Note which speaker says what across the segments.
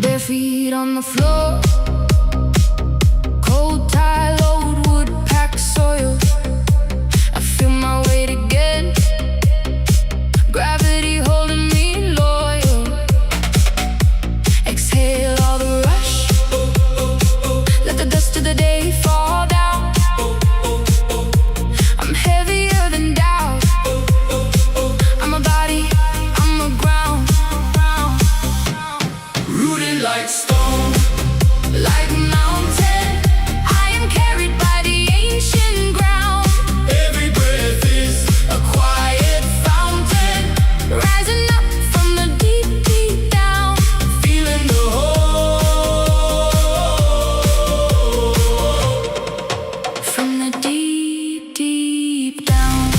Speaker 1: Bare feet on the floor, cold tie, load wood, pack soil. I feel my weight again, gravity holding me loyal. Exhale all the rush, let the dust of the day fall down. I'm heavier than doubt, I'm a body, I'm a ground. Rooted like stone, like mountain, I am carried by the ancient ground. Every breath is a quiet fountain, rising up from the deep, deep down. Feeling the hope from the deep, deep down.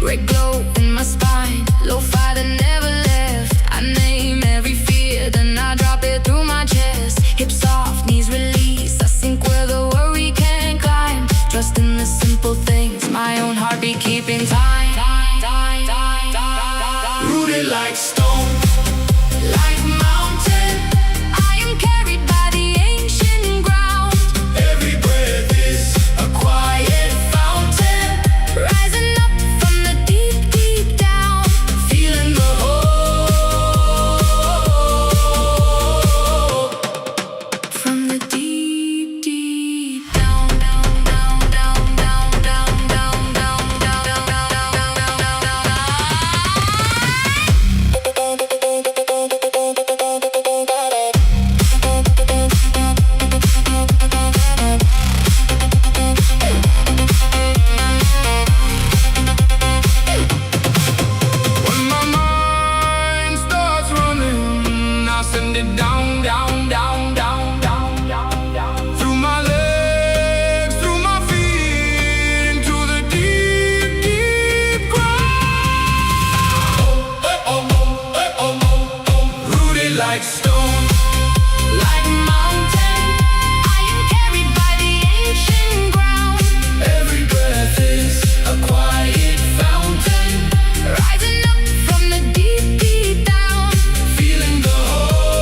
Speaker 1: Red glow in my spine, low fire that never left. I name every fear, then I drop it through my chest. Hips soft, knees release, I sink where the worry can't climb. Trust in the simple things, my own heartbeat keeping time. Rooted like stone, like mountain, I am carried by the ancient ground. Every breath is a quiet fountain, rising up from the deep, deep down. Feeling the hope from the deep, deep down, down, down, down, down, down, down, down, down, down, down, When my mind starts running, I send it down, down, down, down, down, down, down. Through my legs, through my feet, into the deep, deep ground. Rooted like stone, like mountain, I am carried by the ancient ground. Every breath is a quiet fountain, rising up from the deep, deep down. Feeling the hope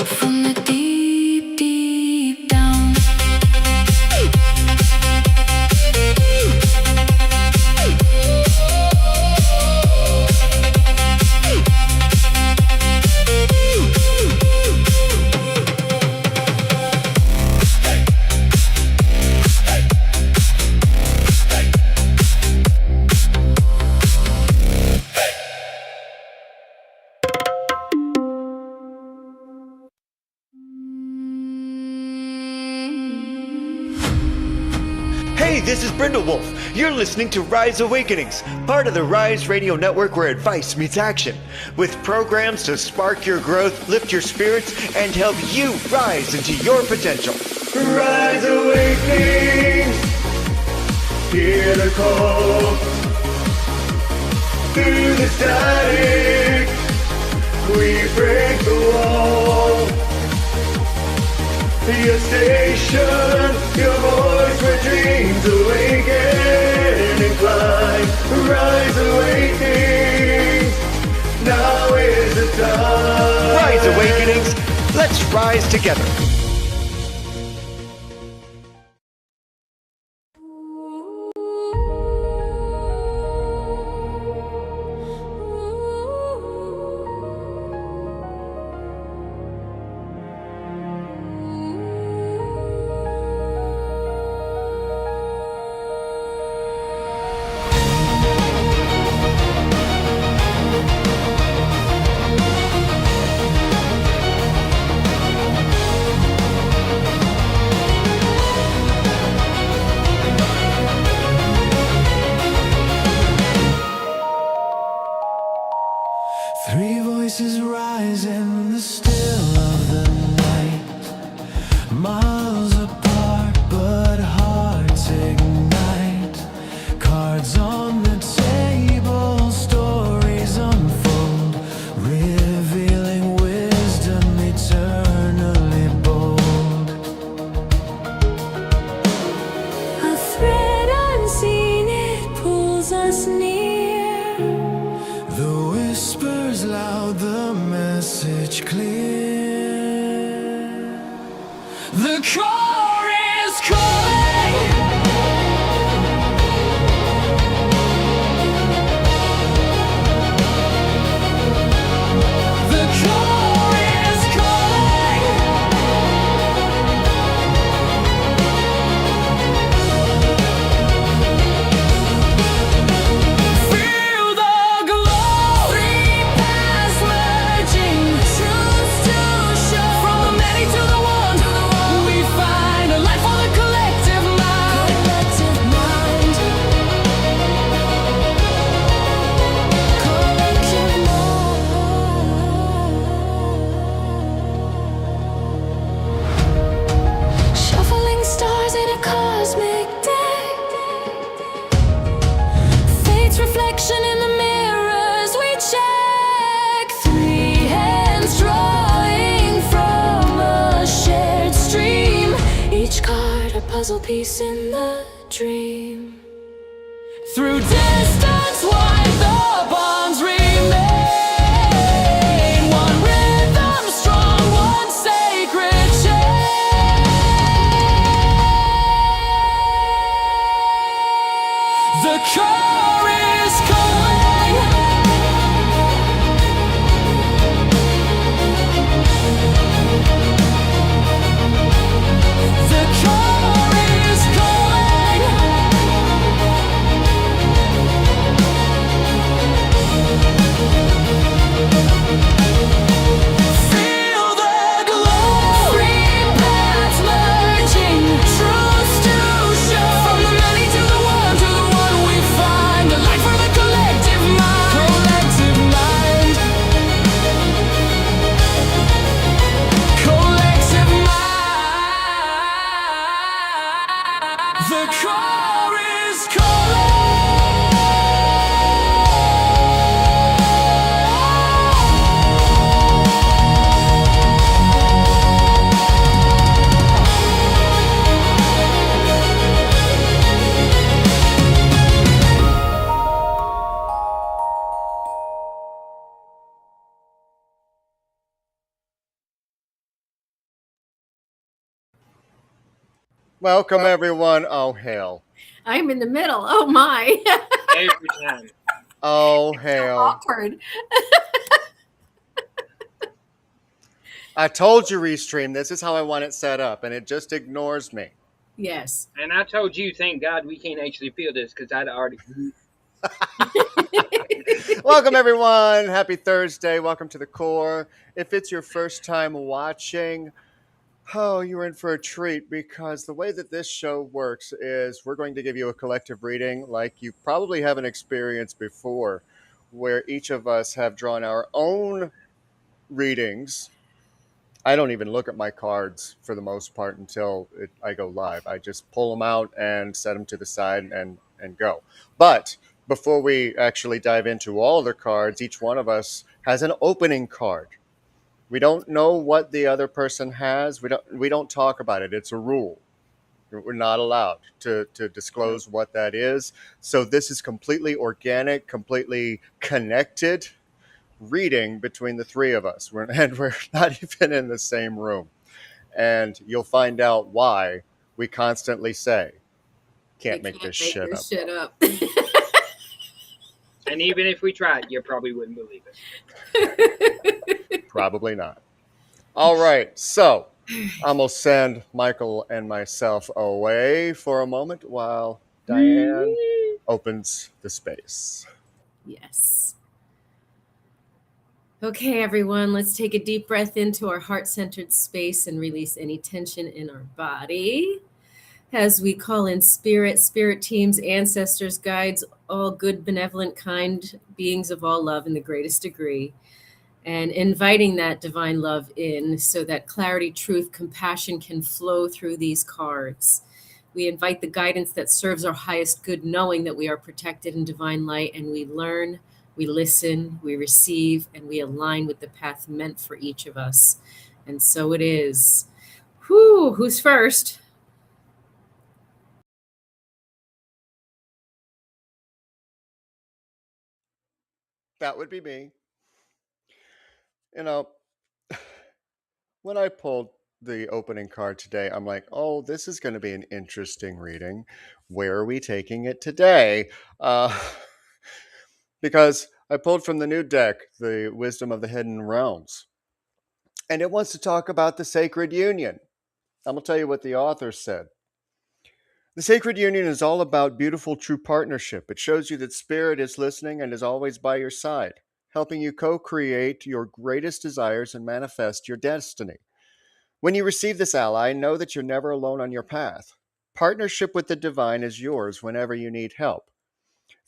Speaker 1: from the deep, deep down.
Speaker 2: Hey, this is Brindlewolf. You're listening to Rise Awakenings, part of the Rise Radio Network where advice meets action, with programs to spark your growth, lift your spirits, and help you rise into your potential. Rise Awakenings, hear the call. Through the static, we break the wall. Your station, your voice where dreams awaken and climb. Rise Awakenings, now is the time. Rise Awakenings, let's rise together.
Speaker 1: voices rise in the still of the night, miles apart but hearts ignite. Cards on the table, stories unfold, revealing wisdom eternally bold. A thread unseen, it pulls us near. The whispers loud, the message clear. The core is calling. The core is calling. Feel the glow. Three paths merging, truths to show. From the many to the one, we find a life for the collective mind. Collective mind. Collective mind. Shuffling stars in a cosmic deck. Fate's reflection in the mirrors we check. Three hands drawing from a shared stream. Each card a puzzle piece in the dream. Through distance wide the bonds remain. One rhythm strong, one sacred chain. The core is calling. The core is calling. Feel the glow. Three paths merging, truths to show. From the many to the one we find a life for the collective mind. Collective mind. Collective mind. The core is calling.
Speaker 2: Welcome, everyone. Oh, hail.
Speaker 3: I'm in the middle. Oh my.
Speaker 4: Every time.
Speaker 2: Oh, hail.
Speaker 3: Awkward.
Speaker 2: I told you, Restream, this is how I want it set up, and it just ignores me.
Speaker 3: Yes.
Speaker 4: And I told you, thank God we can't actually feel this because I'd already.
Speaker 2: Welcome, everyone. Happy Thursday. Welcome to the core. If it's your first time watching, oh, you're in for a treat because the way that this show works is we're going to give you a collective reading like you probably haven't experienced before, where each of us have drawn our own readings. I don't even look at my cards for the most part until I go live. I just pull them out and set them to the side and go. But before we actually dive into all the cards, each one of us has an opening card. We don't know what the other person has. We don't talk about it. It's a rule. We're not allowed to disclose what that is. So this is completely organic, completely connected reading between the three of us. We're not even in the same room. And you'll find out why we constantly say, can't make this shit up.
Speaker 4: And even if we tried, you probably wouldn't believe it.
Speaker 2: Probably not. All right. So I'm going to send Michael and myself away for a moment while Diane opens the space.
Speaker 3: Yes. Okay, everyone, let's take a deep breath into our heart-centered space and release any tension in our body. As we call in spirit teams, ancestors, guides, all good, benevolent, kind beings of all love in the greatest degree. and inviting that divine love in so that clarity, truth, compassion can flow through these cards. We invite the guidance that serves our highest good, knowing that we are protected in divine light, and we learn, we listen, we receive, and we align with the path meant for each of us. And so it is. Whew, who's first?
Speaker 2: That would be me. You know, when I pulled the opening card today, I'm like, oh, this is going to be an interesting reading. Where are we taking it today? Because I pulled from the new deck, the Wisdom of the Hidden Realms, and it wants to talk about the sacred union. I'm going to tell you what the author said. The sacred union is all about beautiful, true partnership. It shows you that spirit is listening and is always by your side, helping you co-create your greatest desires and manifest your destiny. When you receive this ally, know that you're never alone on your path. Partnership with the divine is yours whenever you need help.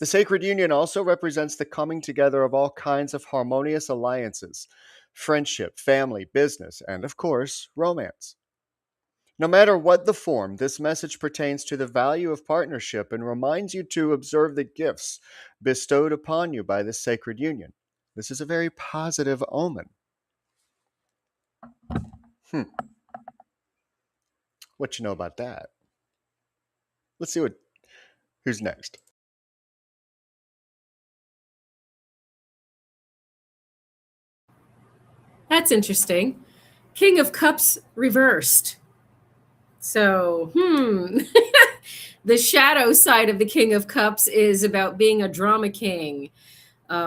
Speaker 2: The sacred union also represents the coming together of all kinds of harmonious alliances, friendship, family, business, and of course, romance. No matter what the form, this message pertains to the value of partnership and reminds you to observe the gifts bestowed upon you by this sacred union. This is a very positive omen. Hmm. What you know about that? Let's see who's next.
Speaker 3: That's interesting. King of Cups reversed. So, the shadow side of the King of Cups is about being a drama king,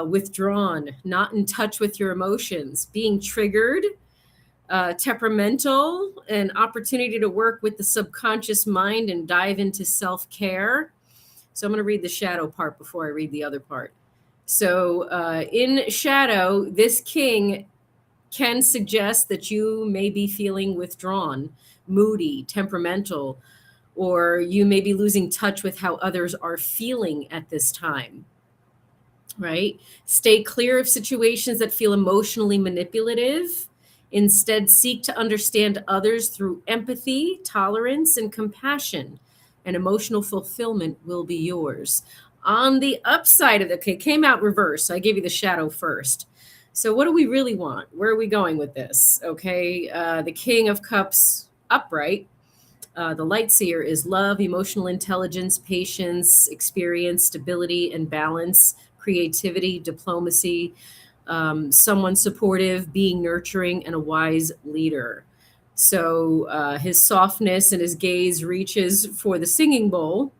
Speaker 3: withdrawn, not in touch with your emotions, being triggered, temperamental, an opportunity to work with the subconscious mind and dive into self care. So, I'm going to read the shadow part before I read the other part. So, in shadow, this king can suggest that you may be feeling withdrawn, moody, temperamental, or you may be losing touch with how others are feeling at this time, right? Stay clear of situations that feel emotionally manipulative. Instead, seek to understand others through empathy, tolerance, and compassion, and emotional fulfillment will be yours. On the upside of the, okay, came out reverse. I gave you the shadow first. So, what do we really want? Where are we going with this? Okay, the King of Cups upright. The light seer is love, emotional intelligence, patience, experience, stability, and balance, creativity, diplomacy, someone supportive, being nurturing, and a wise leader. So his softness and his gaze reaches for the singing bowl.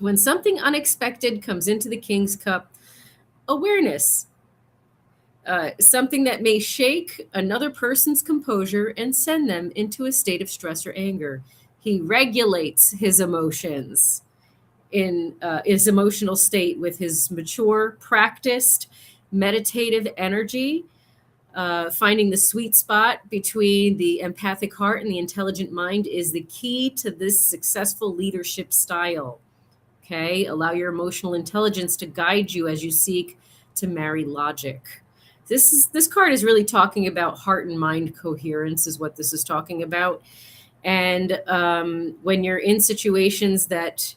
Speaker 3: When something unexpected comes into the King's Cup, awareness, something that may shake another person's composure and send them into a state of stress or anger. He regulates his emotions in his emotional state with his mature, practiced, meditative energy, finding the sweet spot between the empathic heart and the intelligent mind is the key to this successful leadership style. Okay, allow your emotional intelligence to guide you as you seek to marry logic. This card is really talking about heart and mind coherence, is what this is talking about. And when you're in situations that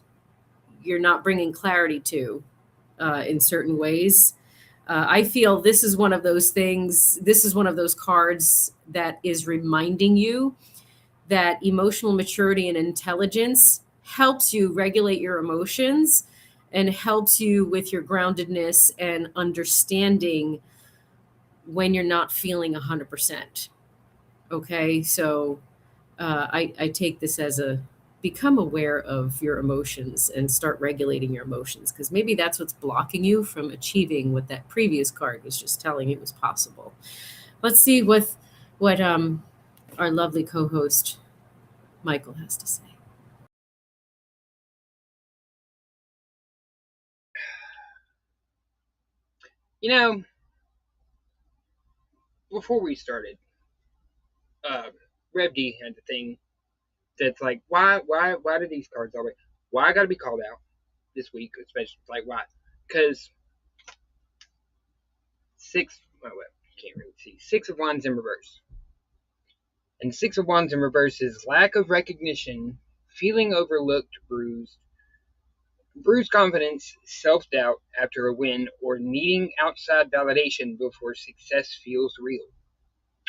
Speaker 3: you're not bringing clarity to in certain ways, I feel this is one of those things. This is one of those cards that is reminding you that emotional maturity and intelligence helps you regulate your emotions and helps you with your groundedness and understanding when you're not feeling 100%. Okay, so I take this as a become aware of your emotions and start regulating your emotions, because maybe that's what's blocking you from achieving what that previous card was just telling you was possible. Let's see what our lovely co-host Michael has to say.
Speaker 4: You know, before we started, Rev D had the thing that's like, why do these cards always? Why I got to be called out this week, especially like why? Because can't really see. Six of Wands in reverse. And Six of Wands in reverse is lack of recognition, feeling overlooked, bruised confidence, self-doubt after a win, or needing outside validation before success feels real.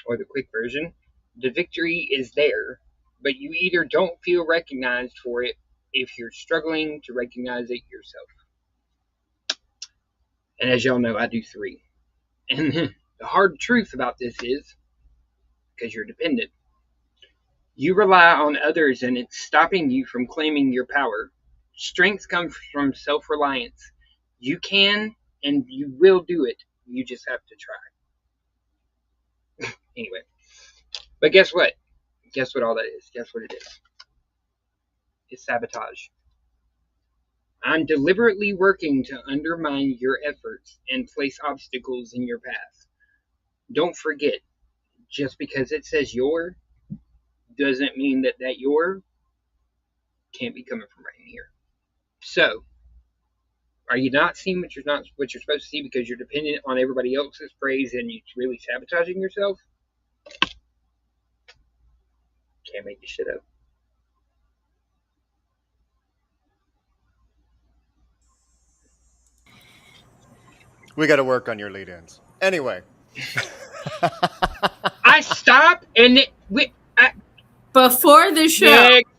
Speaker 4: Or the quick version, the victory is there, but you either don't feel recognized for it if you're struggling to recognize it yourself. And as y'all know, I do 3. And the hard truth about this is, because you're dependent, you rely on others and it's stopping you from claiming your power. Strength comes from self-reliance. You can and you will do it. You just have to try. Anyway. But guess what? Guess what all that is? Guess what it is? It's sabotage. I'm deliberately working to undermine your efforts and place obstacles in your path. Don't forget, just because it says your doesn't mean that your can't be coming from right in here. So, are you not seeing what you're supposed to see because you're dependent on everybody else's praise and you're really sabotaging yourself? Can't make this shit up.
Speaker 2: We got to work on your lead-ins. Anyway.
Speaker 4: I stopped and
Speaker 3: Before the show,
Speaker 4: Next.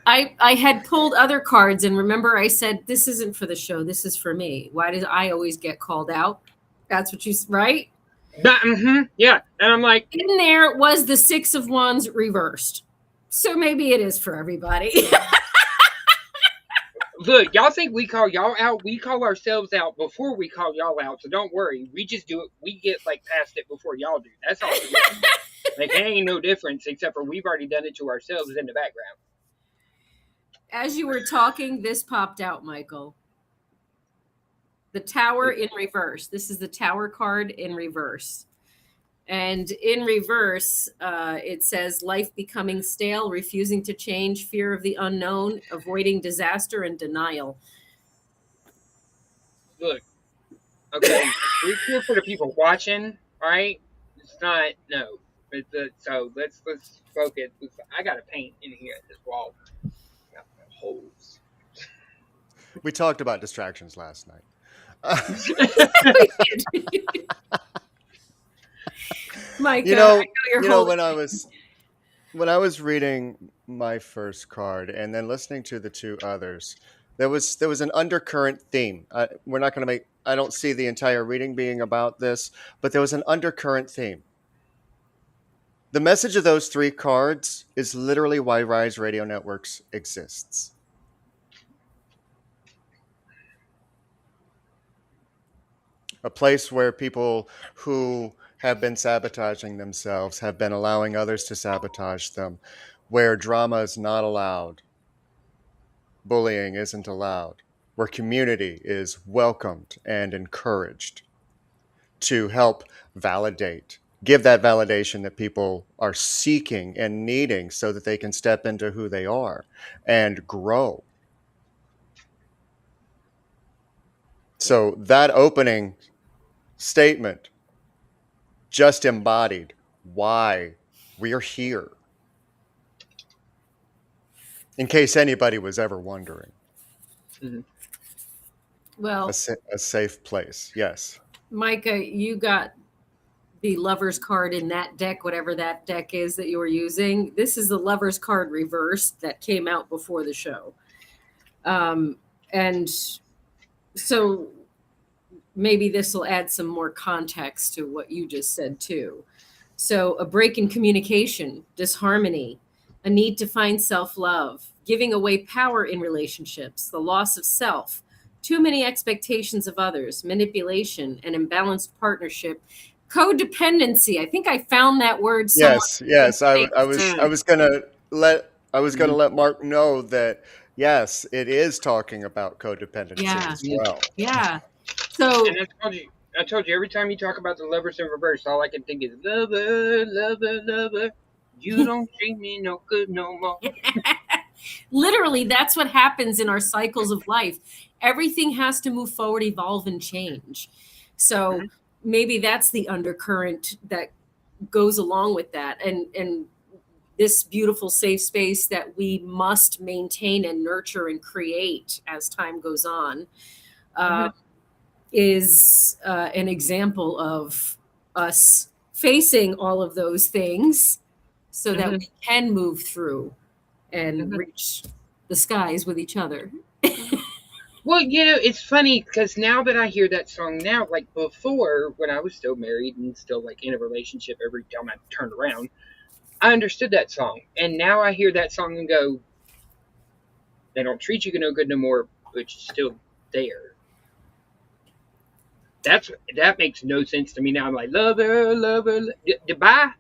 Speaker 3: I had pulled other cards, and remember I said, this isn't for the show, this is for me. Why did I always get called out? That's what you, right?
Speaker 4: Yeah. And I'm like,
Speaker 3: In there was the Six of Wands reversed. So maybe it is for everybody.
Speaker 4: look, y'all think we call y'all out? We call ourselves out before we call y'all out. So don't worry. We just do it. We get like past it before y'all do. That's all. Like, there ain't no difference except for we've already done it to ourselves in the background.
Speaker 3: As you were talking, this popped out, Michael. The Tower in reverse. This is the Tower card in reverse. And in reverse, it says life becoming stale, refusing to change, fear of the unknown, avoiding disaster, and denial.
Speaker 4: Look, okay, we feel for the people watching, all right? It's not, no. So let's focus. I got to paint in here at this wall. Got holes.
Speaker 2: We talked about distractions last night.
Speaker 3: Mike,
Speaker 2: You know,
Speaker 3: you're
Speaker 2: when I was reading my first card and then listening to the two others, there was an undercurrent theme. We're not going to make. I don't see the entire reading being about this, but there was an undercurrent theme. The message of those 3 cards is literally why Rise Radio Networks exists. A place where people who have been sabotaging themselves have been allowing others to sabotage them, where drama is not allowed, bullying isn't allowed, where community is welcomed and encouraged to help validate, give that validation that people are seeking and needing so that they can step into who they are and grow. So that opening statement just embodied why we're here. In case anybody was ever wondering.
Speaker 4: Mm-hmm.
Speaker 3: well,
Speaker 2: A safe place, yes.
Speaker 3: Micah, you got the Lover's card in that deck, whatever that deck is that you were using. This is the Lover's card reversed that came out before the show. And so maybe this will add some more context to what you just said too. So a break in communication, disharmony, a need to find self-love, giving away power in relationships, the loss of self, too many expectations of others, manipulation, an imbalanced partnership, codependency. I think I found that word.
Speaker 2: Yes. I was gonna let Mark know that yes, it is talking about codependency as well.
Speaker 3: Yeah. So
Speaker 4: And I told you, every time you talk about the Lovers in reverse, all I can think is lover, lover, lover. You don't treat me no good no more.
Speaker 3: literally, that's what happens in our cycles of life. Everything has to move forward, evolve, and change. So maybe that's the undercurrent that goes along with that, and this beautiful safe space that we must maintain and nurture and create as time goes on,
Speaker 4: Mhm.
Speaker 3: is an example of us facing all of those things so that
Speaker 4: Mhm.
Speaker 3: we can move through and
Speaker 4: Mhm.
Speaker 3: reach the skies with each other.
Speaker 4: Well, it's funny because now that I hear that song now, like before when I was still married and still like in a relationship, every time I turned around, I understood that song. And now I hear that song and go, they don't treat you no good no more, but you're still there. That makes no sense to me now. I'm like, lover, lover, goodbye.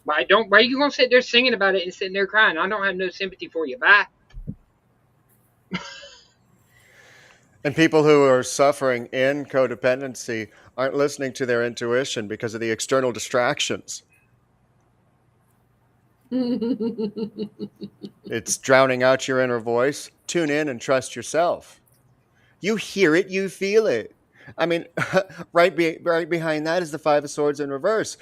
Speaker 4: Why are you gonna sit there singing about it and sitting there crying? I don't have no sympathy for you. Bye.
Speaker 2: And people who are suffering in codependency aren't listening to their intuition because of the external distractions. It's drowning out your inner voice. Tune in and trust yourself. You hear it, you feel it. I mean, right behind that is the Five of Swords in reverse.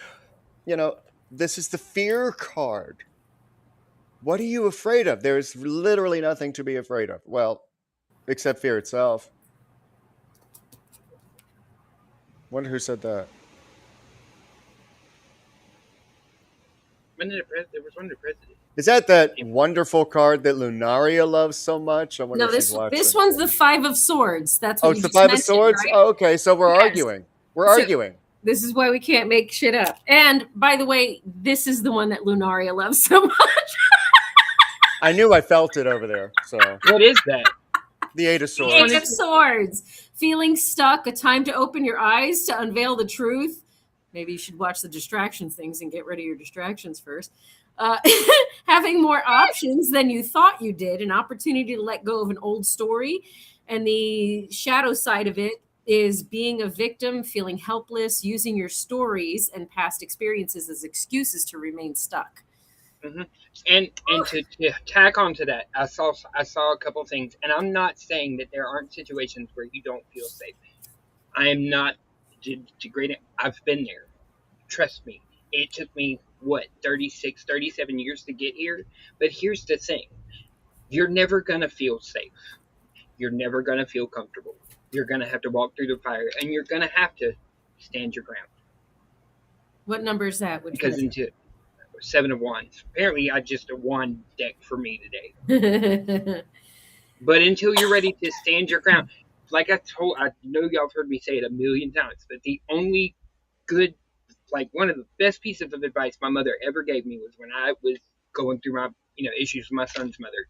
Speaker 2: You know, this is the fear card. What are you afraid of? There's literally nothing to be afraid of. Well, except fear itself. Wonder who said that.
Speaker 4: When did there was one the president.
Speaker 2: Is that wonderful card that Lunaria loves so much? I wonder
Speaker 3: No,
Speaker 2: if she's
Speaker 3: this
Speaker 2: watching.
Speaker 3: one's the Five of Swords. That's
Speaker 2: Oh,
Speaker 3: what
Speaker 2: it's
Speaker 3: you
Speaker 2: the
Speaker 3: just
Speaker 2: Five of
Speaker 3: mentioned,
Speaker 2: Swords?
Speaker 3: right?
Speaker 2: Oh, okay, so we're
Speaker 3: Yes.
Speaker 2: arguing. We're
Speaker 3: So-
Speaker 2: arguing.
Speaker 3: This is why we can't make shit up. And by the way, this is the one that Lunaria loves so much.
Speaker 2: I knew I felt it over there. So
Speaker 4: What is that?
Speaker 2: the Eight of
Speaker 3: The
Speaker 2: Swords.
Speaker 3: Eight of Swords. Feeling stuck, a time to open your eyes to unveil the truth. Maybe you should watch the distractions things and get rid of your distractions first. Having more options than you thought you did, an opportunity to let go of an old story. And the shadow side of it is being a victim, feeling helpless, using your stories and past experiences as excuses to remain stuck.
Speaker 4: Hmm. And to tack onto that, I saw a couple things, and I'm not saying that there aren't situations where you don't feel safe. I am not degrading. I've been there. Trust me. It took me 36, 37 years to get here. But here's the thing: you're never gonna feel safe. You're never gonna feel comfortable. You're gonna have to walk through the fire, and you're gonna have to stand your ground.
Speaker 3: What number is that? Which
Speaker 4: Because into Seven of Wands. Apparently, I just a wand deck for me today.
Speaker 3: one?
Speaker 4: But until you're ready to stand your ground, like I know y'all have heard me say it a million times, but the only good, like one of the best pieces of advice my mother ever gave me was when I was going through my, issues with my son's mother.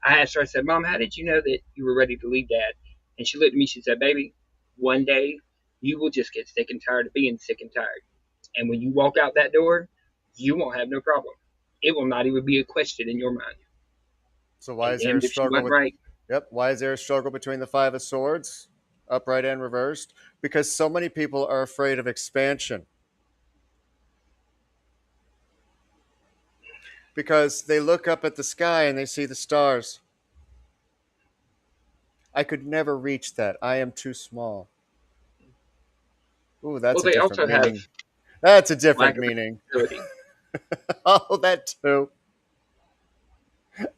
Speaker 4: I asked her, I said, Mom, how did you know that you were ready to leave Dad? And she looked at me, she said, Baby, one day you will just get sick and tired of being sick and tired. And when you walk out that door, you won't have no problem. It will not even be a question in your mind.
Speaker 2: So why
Speaker 4: And
Speaker 2: is there a
Speaker 4: damned if she
Speaker 2: struggle
Speaker 4: wasn't
Speaker 2: with
Speaker 4: right.
Speaker 2: Yep, why is there a struggle between the Five of Swords, upright and reversed? Because so many people are afraid of expansion. Because they look up at the sky and they see the stars. I could never reach that. I am too small. Ooh, that's
Speaker 4: Well,
Speaker 2: a
Speaker 4: they
Speaker 2: different
Speaker 4: also have
Speaker 2: meaning. That's a different
Speaker 4: lack of
Speaker 2: meaning.
Speaker 4: ability.
Speaker 2: Oh, that too.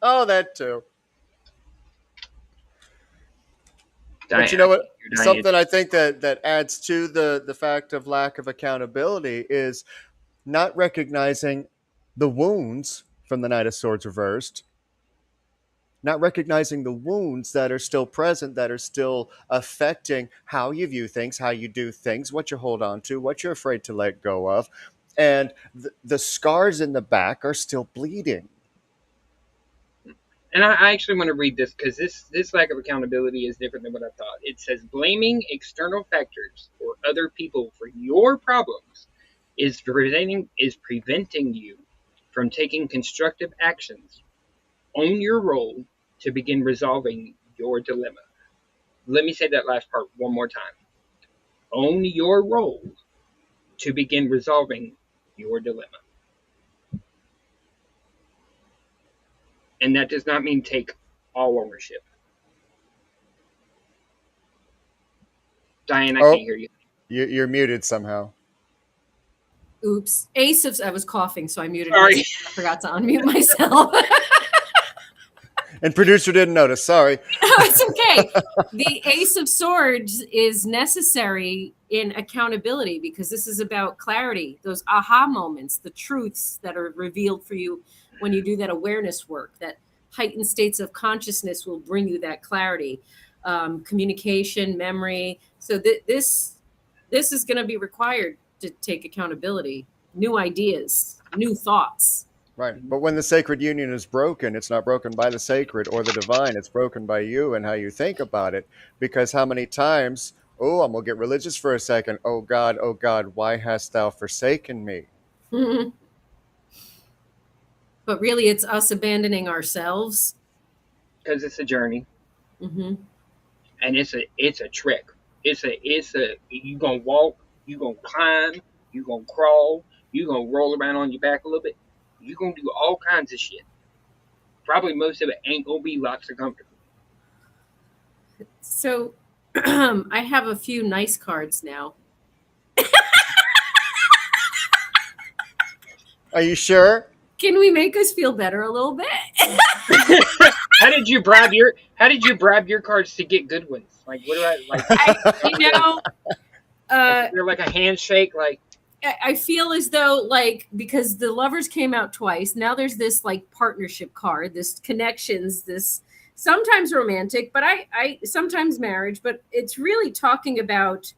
Speaker 2: Oh, that too. But you
Speaker 4: Diane,
Speaker 2: know
Speaker 4: I
Speaker 2: what?
Speaker 4: can't hear Diane.
Speaker 2: Something I think that adds to the fact of lack of accountability is not recognizing the wounds from the Knight of Swords reversed, not recognizing the wounds that are still present, that are still affecting how you view things, how you do things, what you hold on to, what you're afraid to let go of. And the scars in the back are still bleeding.
Speaker 4: And I actually want to read this because this lack of accountability is different than what I thought. It says blaming external factors or other people for your problems is preventing you from taking constructive actions. Own your role to begin resolving your dilemma. Let me say that last part one more time. Own your role to begin resolving your dilemma. And that does not mean take all ownership. Diane, I
Speaker 2: Oh,
Speaker 4: can't hear you.
Speaker 2: You're muted somehow.
Speaker 3: Oops. I was coughing, so I muted
Speaker 4: Sorry.
Speaker 3: myself. I forgot to unmute myself.
Speaker 2: And producer didn't notice. Sorry.
Speaker 3: No, it's okay. The Ace of Swords is necessary in accountability because this is about clarity, those aha moments, the truths that are revealed for you when you do that awareness work. That heightened states of consciousness will bring you that clarity, communication, memory. So this is going to be required to take accountability, new ideas, new thoughts.
Speaker 2: Right. But when the sacred union is broken, it's not broken by the sacred or the divine. It's broken by you and how you think about it. Because how many times, oh, I'm going to get religious for a second. Oh, God, why hast thou forsaken me?
Speaker 3: But really, it's us abandoning ourselves.
Speaker 4: Because it's a journey.
Speaker 3: Mm-hmm.
Speaker 4: And it's a trick. It's a you gonna walk, you gonna climb, you gonna crawl, you gonna roll around on your back a little bit. You gonna do all kinds of shit. Probably most of it ain't gonna be lots of comfortable.
Speaker 3: So I have a few nice cards now.
Speaker 2: Are you sure?
Speaker 3: Can we make us feel better a little bit?
Speaker 4: How did you bribe your cards to get good ones? Like, what do I like? They're like a handshake. Like,
Speaker 3: I feel as though, like, because the Lovers came out twice, now there's this like partnership card, this connections, this sometimes romantic, but I sometimes marriage, but it's really talking about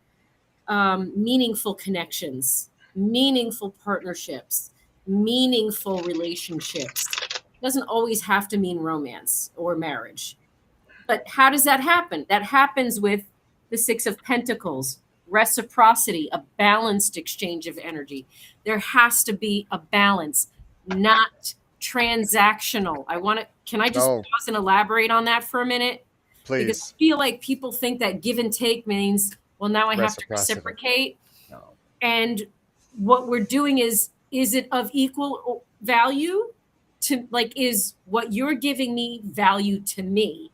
Speaker 3: meaningful connections, meaningful partnerships, meaningful relationships. Doesn't always have to mean romance or marriage. But how does that happen? That happens with the Six of Pentacles, reciprocity, a balanced exchange of energy. There has to be a balance, not transactional. Can I just pause and elaborate on that for a minute?
Speaker 2: Please.
Speaker 3: Because I feel like people think that give and take means, well, now I have to reciprocate.
Speaker 2: No.
Speaker 3: And what we're doing is it of equal value to, like, is what you're giving me value to me?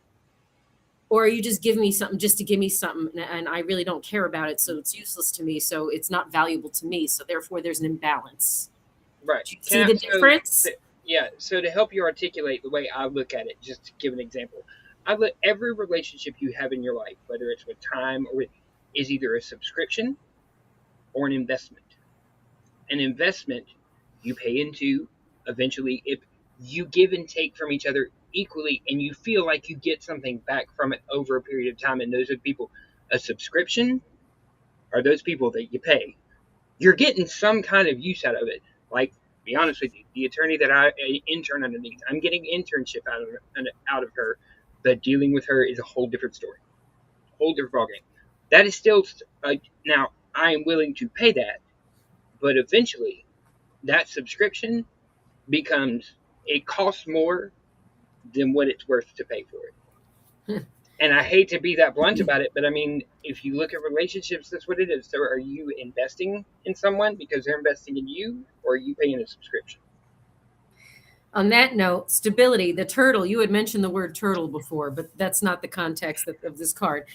Speaker 3: Or are you just giving me something just to give me something and I really don't care about it, so it's useless to me, so it's not valuable to me, so therefore there's an imbalance.
Speaker 4: Right.
Speaker 3: Do you see the difference?
Speaker 4: Yeah. So to help you articulate the way I look at it, just to give an example, every relationship you have in your life, whether it's with time or is either a subscription or an investment. An investment you pay into, eventually if you give and take from each other equally and you feel like you get something back from it over a period of time, and those are people. A subscription are those people that you pay. You're getting some kind of use out of it. Like, to be honest with you, the attorney that I intern underneath, I'm getting internship out of her, but dealing with her is a whole different story, whole different ballgame. That is still now I am willing to pay that, but eventually that subscription it costs more than what it's worth to pay for it. And I hate to be that blunt about it, but I mean, if you look at relationships, that's what it is. So are you investing in someone because they're investing in you, or are you paying a subscription?
Speaker 3: On that note, stability, the turtle, you had mentioned the word turtle before, but that's not the context of this card.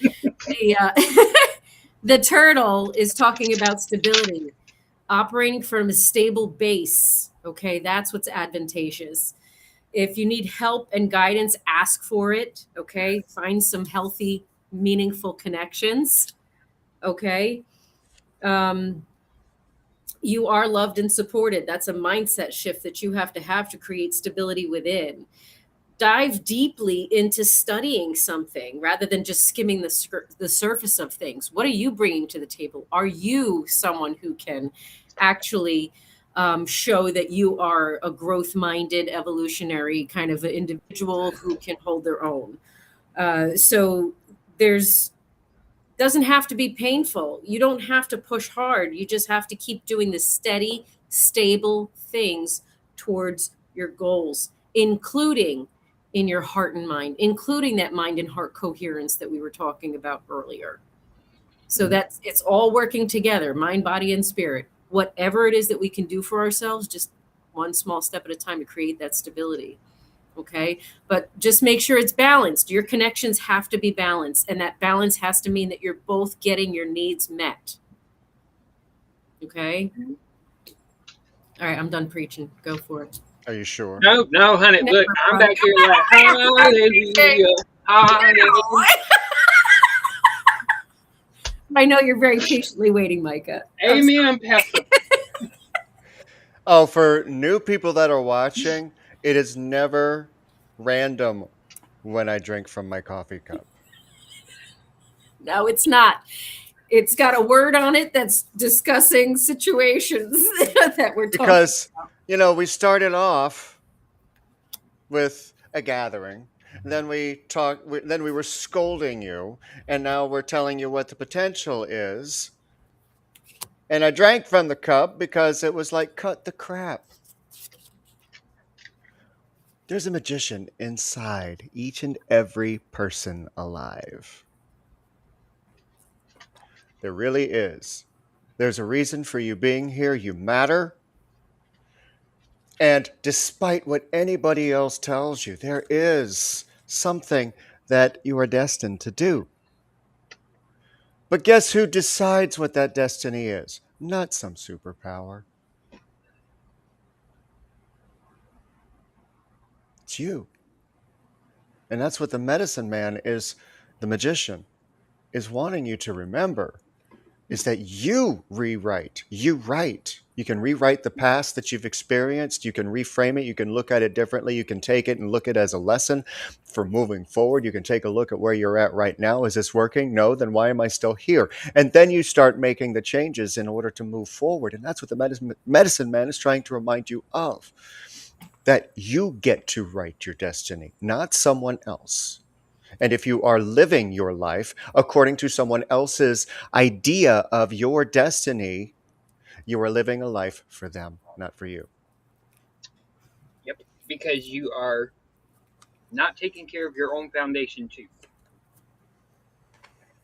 Speaker 3: The turtle is talking about stability, operating from a stable base. Okay, that's what's advantageous. If you need help and guidance, ask for it. Okay, find some healthy, meaningful connections. Okay. You are loved and supported. That's a mindset shift that you have to create stability within. Dive deeply into studying something rather than just skimming the surface of things. What are you bringing to the table? Are you someone who can actually show that you are a growth-minded, evolutionary kind of individual who can hold their own? So doesn't have to be painful. You don't have to push hard. You just have to keep doing the steady, stable things towards your goals, including in your heart and mind, including that mind and heart coherence that we were talking about earlier. So it's all working together, mind, body, and spirit. Whatever it is that we can do for ourselves, just one small step at a time to create that stability. Okay. But just make sure it's balanced. Your connections have to be balanced. And that balance has to mean that you're both getting your needs met. Okay. All right, I'm done preaching. Go for it.
Speaker 2: Are you sure?
Speaker 4: No, honey.
Speaker 3: Never
Speaker 4: Look, I'm
Speaker 3: mind.
Speaker 4: back here like, hallelujah, hallelujah.
Speaker 3: I know you're very patiently waiting, Micah.
Speaker 4: Amen, Pastor.
Speaker 2: Oh, for new people that are watching, it is never random when I drink from my coffee cup.
Speaker 3: No, it's not. It's got a word on it that's discussing situations that we're talking
Speaker 2: Because,
Speaker 3: about.
Speaker 2: we started off with a gathering. Then then we were scolding you, and now we're telling you what the potential is. And I drank from the cup because it was like, cut the crap. There's a magician inside each and every person alive. There really is. There's a reason for you being here. You matter. And despite what anybody else tells you, there is something that you are destined to do. But guess who decides what that destiny is? Not some superpower. It's you. And that's what the medicine man is, the magician, is wanting you to remember, is that you rewrite. You write. You can rewrite the past that you've experienced. You can reframe it. You can look at it differently. You can take it and look at it as a lesson for moving forward. You can take a look at where you're at right now. Is this working? No, then why am I still here? And then you start making the changes in order to move forward. And that's what the medicine man is trying to remind you of, that you get to write your destiny, not someone else. And if you are living your life according to someone else's idea of your destiny, you are living a life for them, not for you.
Speaker 4: Yep, because you are not taking care of your own foundation too.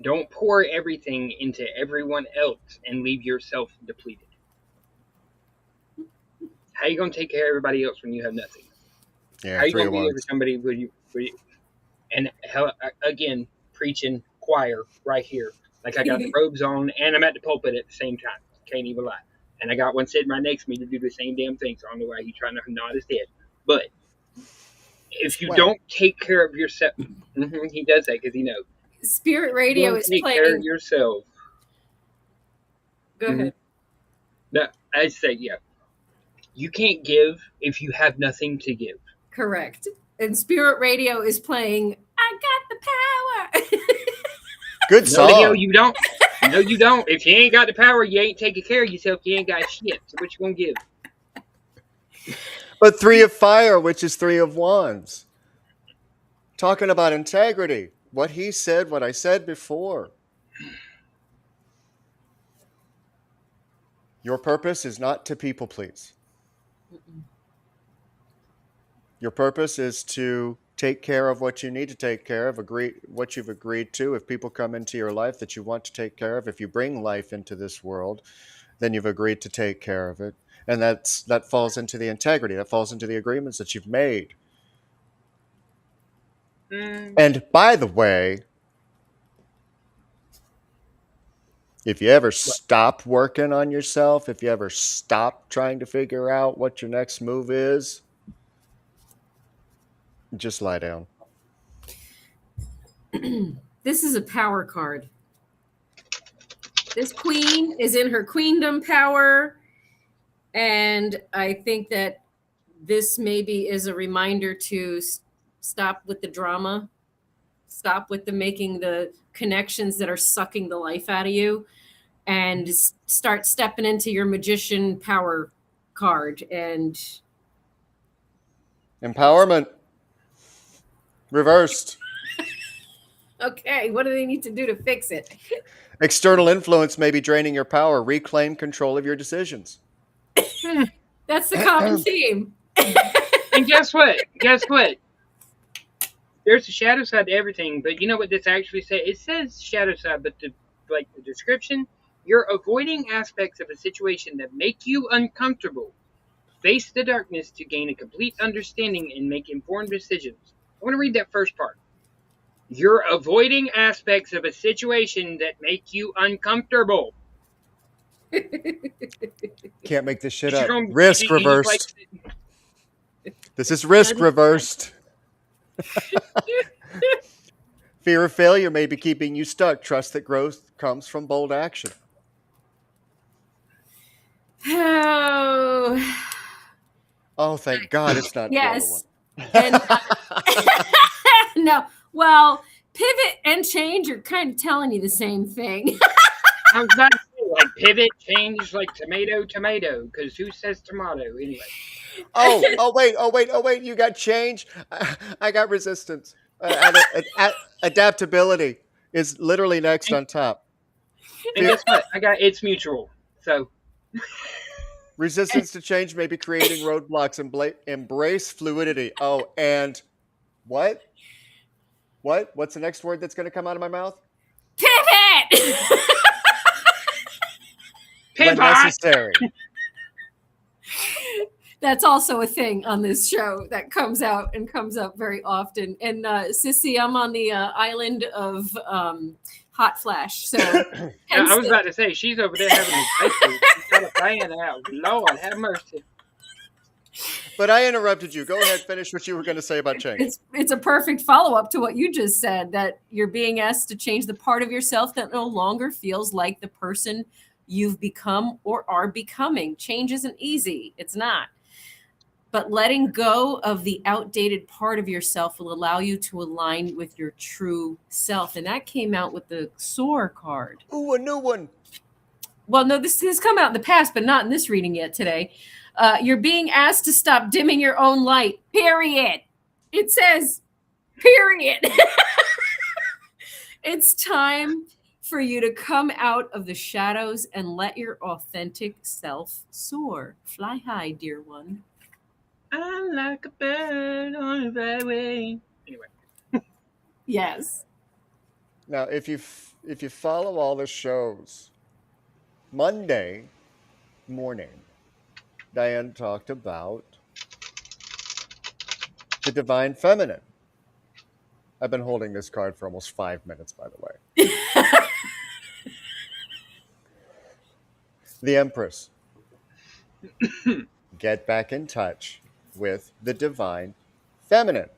Speaker 4: Don't pour everything into everyone else and leave yourself depleted. How you gonna take care of everybody else when you have nothing?
Speaker 2: Yeah,
Speaker 4: How you
Speaker 2: 3
Speaker 4: gonna
Speaker 2: of
Speaker 4: be there for
Speaker 2: wands.
Speaker 4: somebody when you and again preaching choir right here? Like I got the robes on and I'm at the pulpit at the same time. Can't even lie. And I got one sitting right next to me to do the same damn thing. So I don't know why he's trying to nod his head. But if you
Speaker 2: Well,
Speaker 4: don't take care of yourself, he does that because he knows.
Speaker 3: Spirit Radio
Speaker 4: Don't
Speaker 3: is
Speaker 4: take care of
Speaker 3: playing.
Speaker 4: yourself.
Speaker 3: Go ahead.
Speaker 4: No, I say yeah. You can't give if you have nothing to give.
Speaker 3: Correct. And Spirit Radio is playing I Got the Power.
Speaker 2: good
Speaker 4: No, the hell
Speaker 2: song.
Speaker 4: you don't. No, you don't. If you ain't got the power, you ain't taking care of yourself. You ain't got shit. So what you gonna give?
Speaker 2: But 3 of fire, which is 3 of wands. Talking about integrity. What he said, what I said before. Your purpose is not to people please. Your purpose is to take care of what you need to take care of, what you've agreed to. If people come into your life that you want to take care of, if you bring life into this world, then you've agreed to take care of it. And that falls into the integrity. That falls into the agreements that you've made. And by the way, if you ever stop working on yourself, if you ever stop trying to figure out what your next move is, just lie down.
Speaker 3: This is a power card. This queen is in her queendom power. And I think that this maybe is a reminder to stop with the drama, stop with the making the connections that are sucking the life out of you, and start stepping into your magician power card. And
Speaker 2: Empowerment. Reversed.
Speaker 3: okay, what do they need to do to fix it?
Speaker 2: External influence may be draining your power. Reclaim control of your decisions.
Speaker 3: That's the common theme.
Speaker 4: And guess what? Guess what? There's a shadow side to everything, but you know what this actually says? It says shadow side, but the description, you're avoiding aspects of a situation that make you uncomfortable. Face the darkness to gain a complete understanding and make informed decisions. I want to read that first part. You're avoiding aspects of a situation that make you uncomfortable.
Speaker 2: Can't make this shit
Speaker 4: She's
Speaker 2: up.
Speaker 4: gonna-
Speaker 2: Risk
Speaker 4: he just
Speaker 2: reversed. This is risk reversed. Fear of failure may be keeping you stuck. Trust that growth comes from bold action.
Speaker 3: Oh,
Speaker 2: Oh, thank God it's not the
Speaker 3: yes.
Speaker 2: other
Speaker 3: And
Speaker 2: one.
Speaker 3: no, well, pivot and change are kind of telling you the same thing.
Speaker 4: I was about to say, like, pivot, change, like tomato, because who says tomato anyway?
Speaker 2: Oh, wait. You got change. I got resistance. Adaptability is literally next on top.
Speaker 4: And guess what? I got it's mutual. So
Speaker 2: Resistance to change may be creating roadblocks. Embrace fluidity. Oh, and what? What's the next word that's going to come out of my mouth?
Speaker 3: Pivot!
Speaker 2: When
Speaker 4: pivot.
Speaker 2: necessary.
Speaker 3: That's also a thing on this show that comes out and comes up very often. And Sissy, I'm on the island of hot flash. So
Speaker 4: I was about to say she's over there having a breakthrough. She's got a fan out. Lord have mercy.
Speaker 2: But I interrupted you. Go ahead, finish what you were going to say about change.
Speaker 3: It's a perfect follow-up to what you just said, that you're being asked to change the part of yourself that no longer feels like the person you've become or are becoming. Change isn't easy. It's not. But letting go of the outdated part of yourself will allow you to align with your true self. And that came out with the Soar card.
Speaker 2: Ooh, a new one.
Speaker 3: Well, no, this has come out in the past, but not in this reading yet today. You're being asked to stop dimming your own light, period. It says, period. It's time for you to come out of the shadows and let your authentic self soar. Fly high, dear one.
Speaker 4: I'm like a bird on a byway. Anyway.
Speaker 3: Yes.
Speaker 2: Now, if you follow all the shows, Monday morning, Diane talked about the divine feminine. I've been holding this card for almost 5 minutes, by the way. The Empress. Get back in touch with the divine feminine.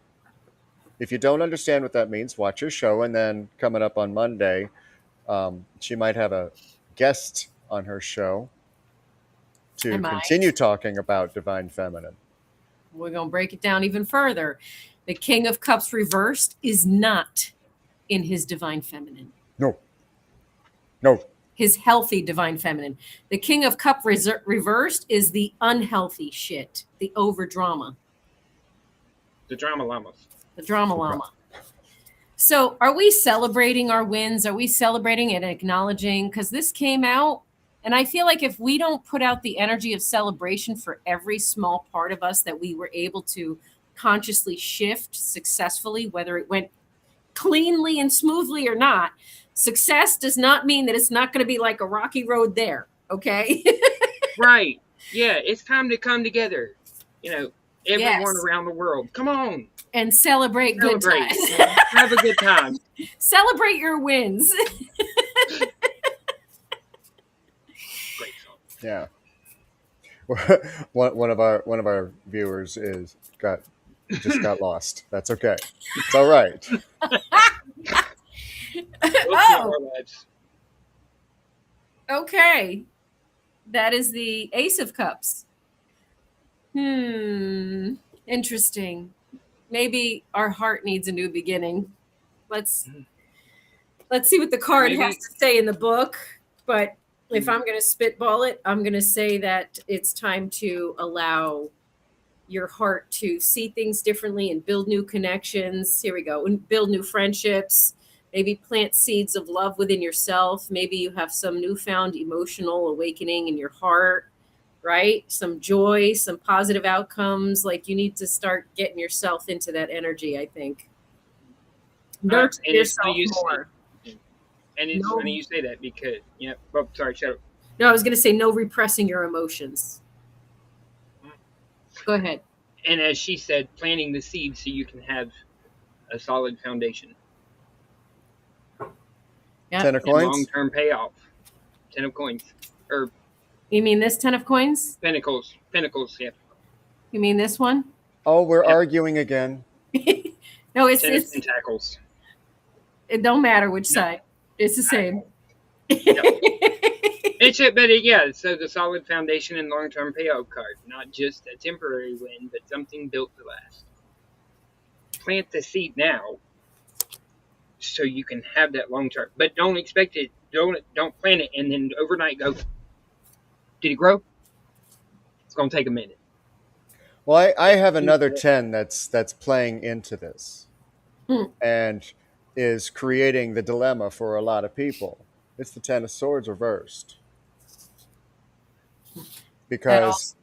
Speaker 2: If you don't understand what that means, watch your show, and then coming up on Monday, she might have a guest on her show to continue talking about divine feminine.
Speaker 3: We're going to break it down even further. The King of Cups reversed is not in his divine feminine.
Speaker 2: No.
Speaker 3: His healthy divine feminine. The King of Cup reversed is the unhealthy shit, the over drama.
Speaker 4: The drama llamas.
Speaker 3: The drama llama. So are we celebrating our wins? Are we celebrating and acknowledging? Because this came out, and I feel like if we don't put out the energy of celebration for every small part of us that we were able to consciously shift successfully, whether it went cleanly and smoothly or not, success does not mean that it's not going to be like a rocky road there. Okay.
Speaker 4: Right. Yeah. It's time to come together. Everyone around the world. Come on.
Speaker 3: And celebrate good times.
Speaker 4: Have a good time.
Speaker 3: Celebrate your wins.
Speaker 4: Great song.
Speaker 2: Yeah. One of our viewers just got lost. That's okay. It's all right.
Speaker 3: Okay. That is the Ace of Cups. Interesting. Maybe our heart needs a new beginning. Let's see what the card has to say in the book. But if I'm going to spitball it, I'm going to say that it's time to allow your heart to see things differently and build new connections. Here we go. And build new friendships. Maybe plant seeds of love within yourself. Maybe you have some newfound emotional awakening in your heart, right? Some joy, some positive outcomes. Like you need to start getting yourself into that energy, I think. Nurture yourself more.
Speaker 4: And it's funny you say that because, sorry, shut up.
Speaker 3: No, I was going to say no repressing your emotions. Go ahead.
Speaker 4: And as she said, planting the seeds so you can have a solid foundation.
Speaker 3: Yep.
Speaker 2: 10 of coins.
Speaker 4: Long-term payoff. 10 of coins. Or
Speaker 3: You mean this 10 of coins?
Speaker 4: Pentacles. Pentacles, yeah.
Speaker 3: You mean this one?
Speaker 2: Oh, we're
Speaker 4: Yep.
Speaker 2: arguing again.
Speaker 3: No, it's
Speaker 4: Ten of Pentacles.
Speaker 3: it don't matter which
Speaker 4: No.
Speaker 3: side. It's the same.
Speaker 4: Yeah, so the solid foundation and long-term payout card, not just a temporary win, but something built to last. Plant the seed now, so you can have that long-term. But don't expect it. Don't plant it and then overnight go. Did it grow? It's gonna take a minute.
Speaker 2: Well, I have another 10 that's playing into this
Speaker 3: Hmm.
Speaker 2: and is creating the dilemma for a lot of people. It's the 10 of swords reversed. Because,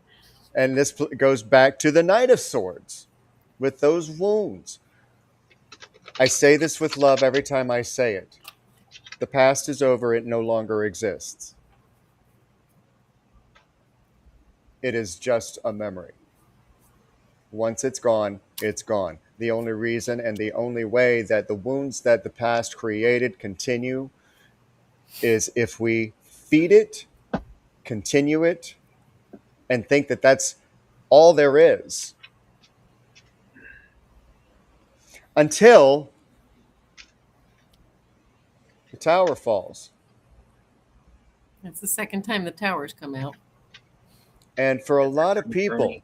Speaker 2: and this goes back to the Knight of Swords with those wounds. I say this with love every time I say it. The past is over, it no longer exists. It is just a memory. Once it's gone, it's gone. The only reason and the only way that the wounds that the past created continue is if we feed it, continue it, and think that that's all there is. Until the tower falls.
Speaker 3: That's the second time the towers come out.
Speaker 2: And for a lot of people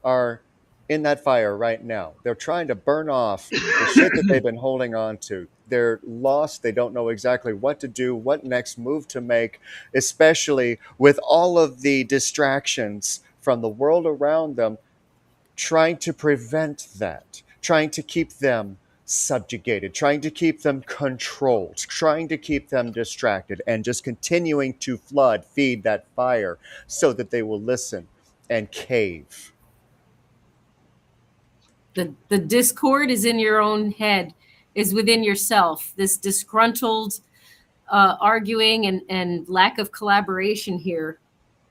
Speaker 2: are in that fire right now. They're trying to burn off the shit that they've been holding on to. They're lost. They don't know exactly what to do, what next move to make, especially with all of the distractions from the world around them, trying to prevent that, trying to keep them subjugated, trying to keep them controlled, trying to keep them distracted, and just continuing to feed that fire so that they will listen and cave.
Speaker 3: The discord is in your own head, is within yourself. This disgruntled arguing and lack of collaboration here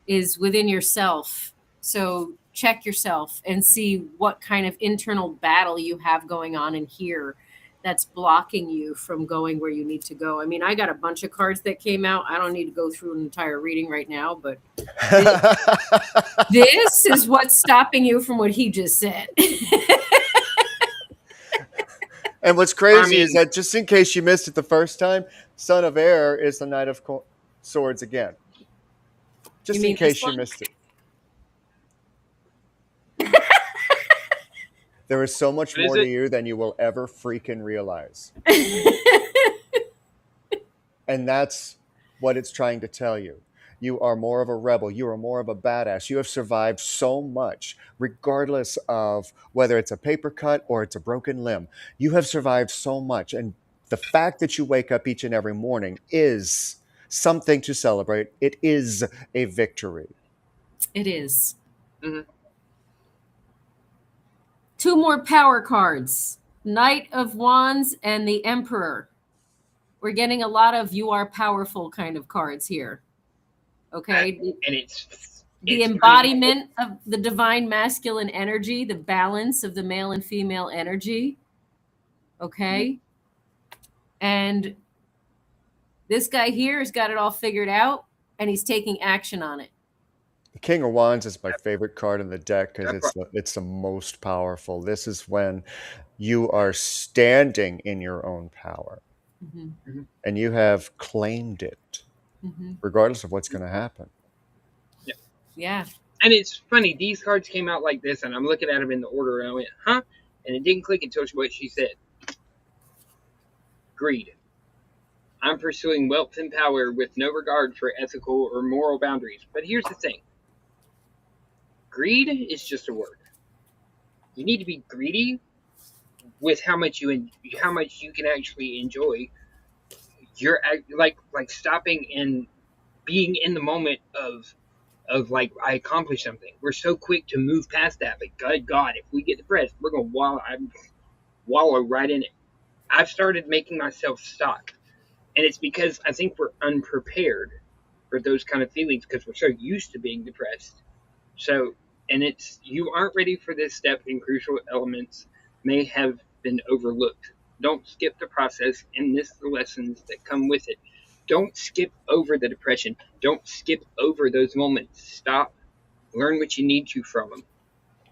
Speaker 3: is within yourself. So check yourself and see what kind of internal battle you have going on in here that's blocking you from going where you need to go. I mean, I got a bunch of cards that came out. I don't need to go through an entire reading right now, but this is what's stopping you from what he just said.
Speaker 2: And what's crazy is that, just in case you missed it the first time, Son of Air is the Knight of Swords again. Just in case you missed it. There is so much more to you than you will ever freaking realize. And that's what it's trying to tell you. You are more of a rebel. You are more of a badass. You have survived so much, regardless of whether it's a paper cut or it's a broken limb. You have survived so much. And the fact that you wake up each and every morning is something to celebrate. It is a victory.
Speaker 3: It is.
Speaker 4: Mm-hmm.
Speaker 3: 2 more power cards. Knight of Wands and the Emperor. We're getting a lot of you are powerful kind of cards here. Okay.
Speaker 4: And it's
Speaker 3: the embodiment of the divine masculine energy, the balance of the male and female energy. Okay. And this guy here has got it all figured out and he's taking action on it.
Speaker 2: The King of Wands is my favorite card in the deck because it's the most powerful. This is when you are standing in your own power. Mm-hmm. And you have claimed it, regardless of what's going to happen.
Speaker 3: Yeah.
Speaker 4: And it's funny, these cards came out like this, and I'm looking at them in the order, and I went, huh? And it didn't click until what she said. Greed. I'm pursuing wealth and power with no regard for ethical or moral boundaries. But here's the thing. Greed is just a word. You need to be greedy with how much you can actually enjoy. You're like stopping and being in the moment of like, I accomplished something. We're so quick to move past that, but good God, if we get depressed, we're gonna wallow right in it. I've started making myself stop, and it's because I think we're unprepared for those kind of feelings because we're so used to being depressed. So, and you aren't ready for this step, and crucial elements may have been overlooked. Don't skip the process and miss the lessons that come with it. Don't skip over the depression. Don't skip over those moments. Stop. Learn what you need to from them.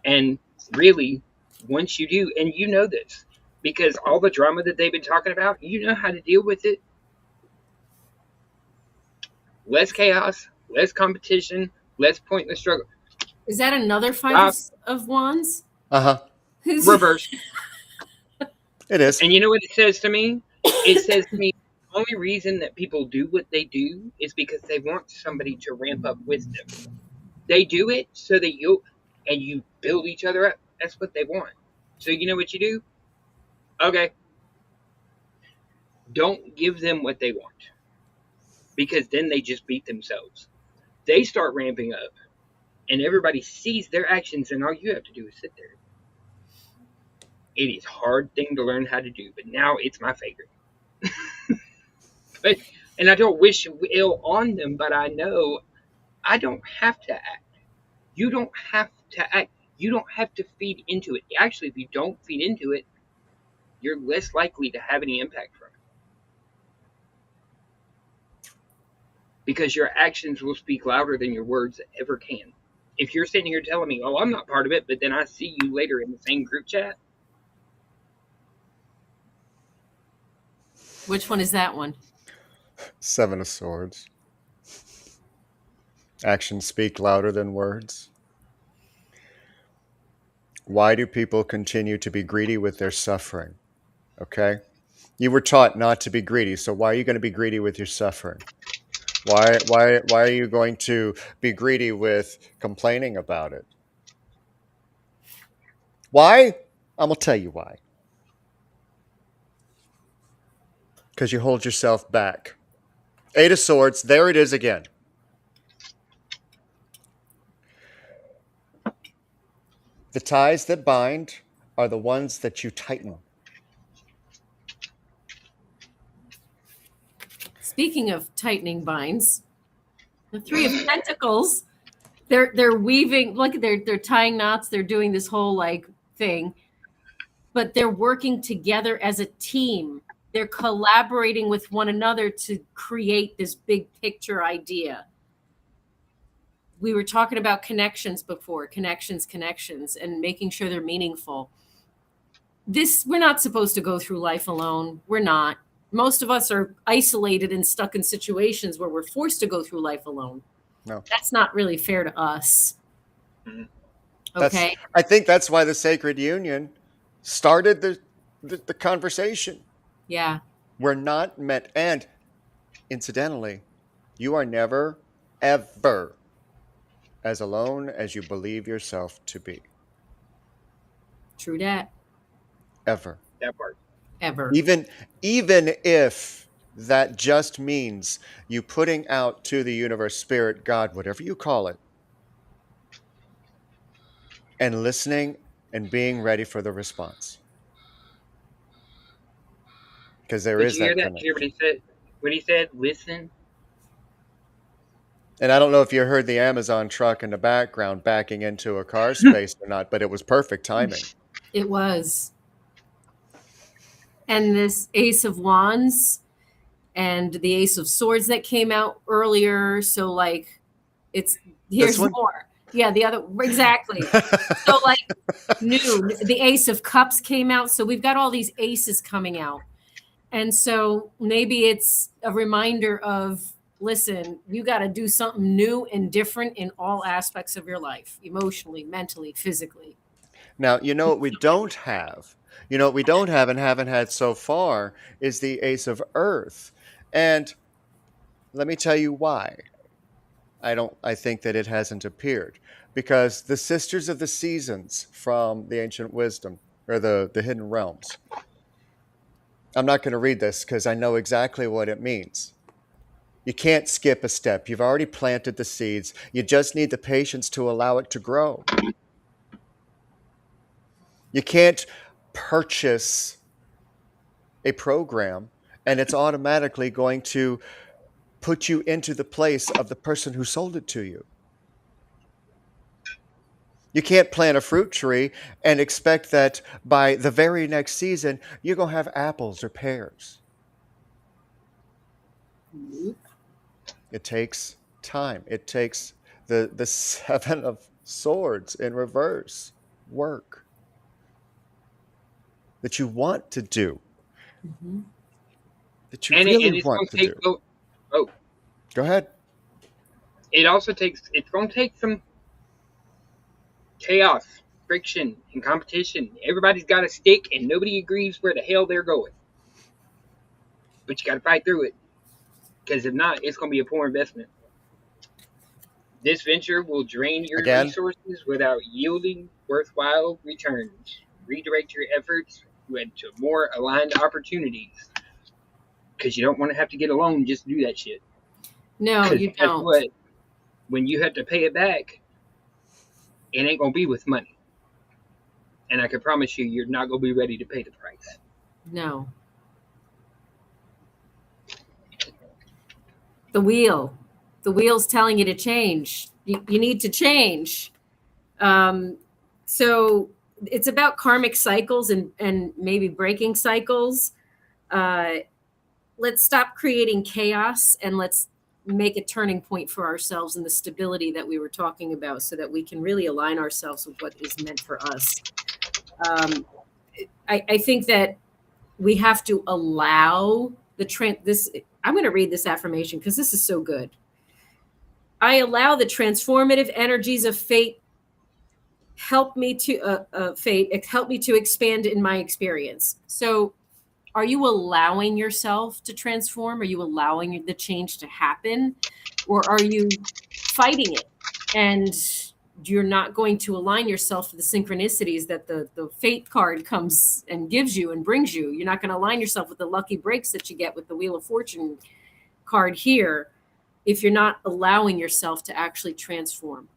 Speaker 4: And really, once you do, and you know this, because all the drama that they've been talking about, you know how to deal with it. Less chaos, less competition, less pointless struggle.
Speaker 3: Is that another five of wands?
Speaker 2: Uh-huh.
Speaker 4: Reverse.
Speaker 2: It is.
Speaker 4: And you know what it says to me? It says to me, the only reason that people do what they do is because they want somebody to ramp up with them. They do it so that you build each other up. That's what they want. So you know what you do? Okay. Don't give them what they want. Because then they just beat themselves. They start ramping up. And everybody sees their actions, and all you have to do is sit there. It is a hard thing to learn how to do, but now it's my favorite. And I don't wish ill on them, but I know I don't have to act. You don't have to act. You don't have to feed into it. Actually, if you don't feed into it, you're less likely to have any impact from it. Because your actions will speak louder than your words ever can. If you're sitting here telling me, oh, I'm not part of it, but then I see you later in the same group chat.
Speaker 3: Which one is that one?
Speaker 2: Seven of Swords. Actions speak louder than words. Why do people continue to be greedy with their suffering? Okay? You were taught not to be greedy, so why are you going to be greedy with your suffering? Why are you going to be greedy with complaining about it? Why? I'm going to tell you why. Because you hold yourself back. Eight of Swords, there it is again. The ties that bind are the ones that you tighten.
Speaker 3: Speaking of tightening binds, the Three of Pentacles, they're weaving, look, they're tying knots, they're doing this whole like thing, but they're working together as a team. They're collaborating with one another to create this big picture idea. We were talking about connections before, connections, and making sure they're meaningful. We're not supposed to go through life alone. We're not. Most of us are isolated and stuck in situations where we're forced to go through life alone.
Speaker 2: No.
Speaker 3: That's not really fair to us. Okay.
Speaker 2: I think that's why the Sacred Union started the conversation.
Speaker 3: Yeah.
Speaker 2: We're not meant, and incidentally, you are never, ever as alone as you believe yourself to be.
Speaker 3: True that.
Speaker 2: Ever.
Speaker 4: That part.
Speaker 3: Ever.
Speaker 2: Even if that just means you putting out to the universe, spirit, God, whatever you call it, and listening and being ready for the response. Because there is that connection.
Speaker 4: Did you hear what he said? What he said? Listen.
Speaker 2: And I don't know if you heard the Amazon truck in the background backing into a car space or not, but it was perfect timing.
Speaker 3: It was. And this Ace of Wands and the Ace of Swords that came out earlier. So like here's more. Yeah, the other, exactly. So like the Ace of Cups came out. So we've got all these aces coming out. And so maybe it's a reminder of, listen, you got to do something new and different in all aspects of your life, emotionally, mentally, physically.
Speaker 2: Now, you know what we don't have? You know what we don't have and haven't had so far is the Ace of Earth. And let me tell you why. I think that it hasn't appeared. Because the Sisters of the Seasons from the Ancient Wisdom, or the Hidden Realms. I'm not going to read this because I know exactly what it means. You can't skip a step. You've already planted the seeds. You just need the patience to allow it to grow. You can't purchase a program and it's automatically going to put you into the place of the person who sold it to you. You can't plant a fruit tree and expect that by the very next season, you're going to have apples or pears.
Speaker 3: Mhm.
Speaker 2: It takes time. It takes the Seven of Swords in reverse work that you want to do,
Speaker 3: Mhm.
Speaker 2: that you
Speaker 4: And
Speaker 2: really
Speaker 4: it's
Speaker 2: want
Speaker 4: gonna
Speaker 2: to
Speaker 4: take
Speaker 2: do.
Speaker 4: oh,
Speaker 2: Go ahead.
Speaker 4: it also takes it's gonna take some chaos, friction, and competition. Everybody's got a stick, and nobody agrees where the hell they're going. But you got to fight through it, because if not, it's gonna be a poor investment. This venture will drain your
Speaker 2: Again,
Speaker 4: resources without yielding worthwhile returns. Redirect your efforts to more aligned opportunities, because you don't want to have to get a loan just to do that shit.
Speaker 3: No,
Speaker 4: Because
Speaker 3: you
Speaker 4: guess
Speaker 3: don't.
Speaker 4: what? When you have to pay it back, it ain't gonna be with money. And I can promise you, you're not gonna be ready to pay the price.
Speaker 3: No. The wheel. The wheel's telling you to change. You need to change. So it's about karmic cycles and maybe breaking cycles. Uh, let's stop creating chaos and let's make a turning point for ourselves in the stability that we were talking about so that we can really align ourselves with what is meant for us. Um, I think that we have to allow this. I'm going to read this affirmation because this is so good. I allow the transformative energies of fate help me to expand in my experience. So are you allowing yourself to transform? Are you allowing the change to happen? Or are you fighting it? And you're not going to align yourself to the synchronicities that the fate card comes and gives you and brings you. You're not going to align yourself with the lucky breaks that you get with the Wheel of Fortune card here if you're not allowing yourself to actually transform.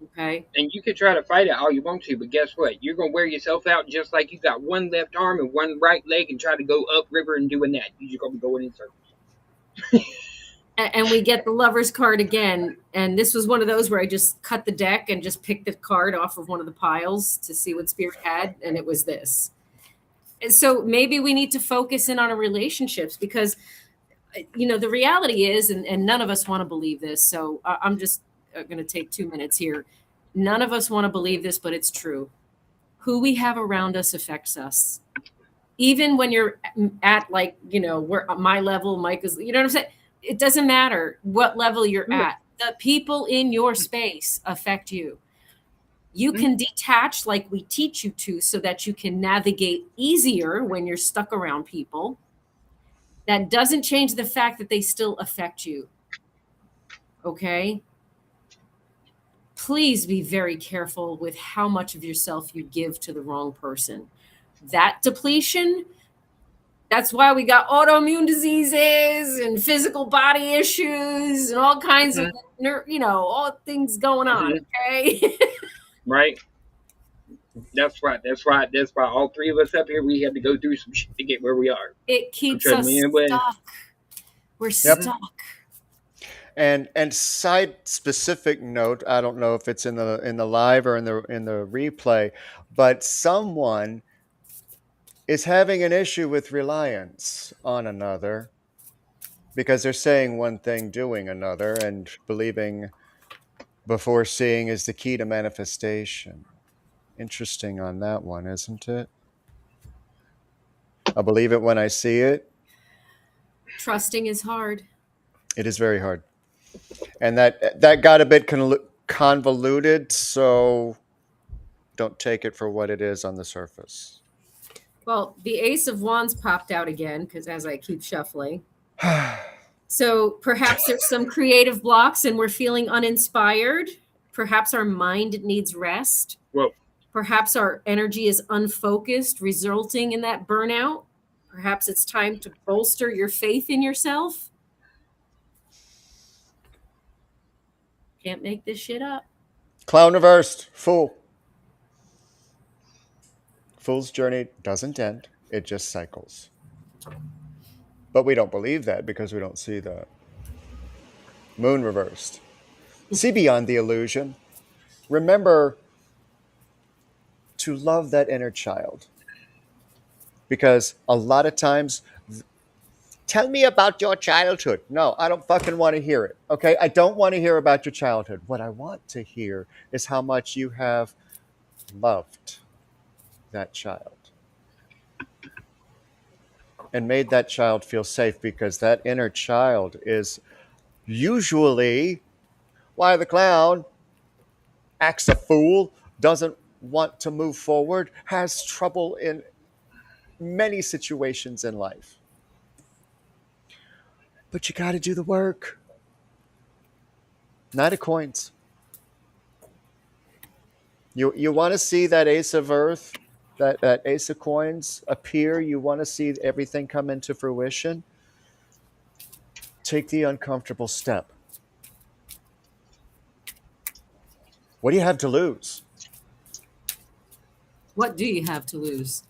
Speaker 3: Okay.
Speaker 4: And you can try to fight it all you want to, but guess what? You're gonna wear yourself out just like you got one left arm and one right leg and try to go upriver and doing that. You're just gonna be going in circles.
Speaker 3: And we get the Lover's card again. And this was one of those where I just cut the deck and just picked the card off of one of the piles to see what Spirit had. And it was this. And so maybe we need to focus in on our relationships because, the reality is, and none of us want to believe this. So I'm just going to take 2 minutes here. None of us want to believe this, but it's true. Who we have around us affects us. Even when you're at where my level, Mike is, you know what I'm saying? It doesn't matter what level you're at. The people in your space affect you. You can detach like we teach you to so that you can navigate easier when you're stuck around people. That doesn't change the fact that they still affect you. Okay? Please be very careful with how much of yourself you give to the wrong person. That depletion, that's why we got autoimmune diseases and physical body issues and all kinds of, all things going on. Okay.
Speaker 4: Right? That's why all three of us up here, we had to go through some shit to get where we are.
Speaker 3: It keeps
Speaker 4: Trust
Speaker 3: us
Speaker 4: me, anyway.
Speaker 3: stuck. We're
Speaker 2: Yep.
Speaker 3: stuck.
Speaker 2: And side specific note, I don't know if it's in the live or in the replay, but someone is having an issue with reliance on another because they're saying one thing, doing another, and believing before seeing is the key to manifestation. Interesting on that one, isn't it? I believe it when I see it.
Speaker 3: Trusting is hard.
Speaker 2: It is very hard. And that got a bit convoluted, so don't take it for what it is on the surface.
Speaker 3: Well, the Ace of Wands popped out again because as I keep shuffling. So perhaps there's some creative blocks and we're feeling uninspired. Perhaps our mind needs rest.
Speaker 4: Well,
Speaker 3: Perhaps our energy is unfocused, resulting in that burnout. Perhaps it's time to bolster your faith in yourself. Can't make this shit up.
Speaker 2: Clown reversed. Fool. Fool's journey doesn't end. It just cycles. But we don't believe that because we don't see that. Moon reversed. See beyond the illusion. Remember to love that inner child. Because a lot of times Tell me about your childhood. No, I don't fucking want to hear it. Okay? I don't want to hear about your childhood. What I want to hear is how much you have loved that child and made that child feel safe, because that inner child is usually why the clown acts a fool, doesn't want to move forward, has trouble in many situations in life. But you got to do the work. Knight of coins. You want to see that ace of earth, that ace of coins appear. You want to see everything come into fruition. Take the uncomfortable step. What do you have to lose?
Speaker 3: What do you have to lose?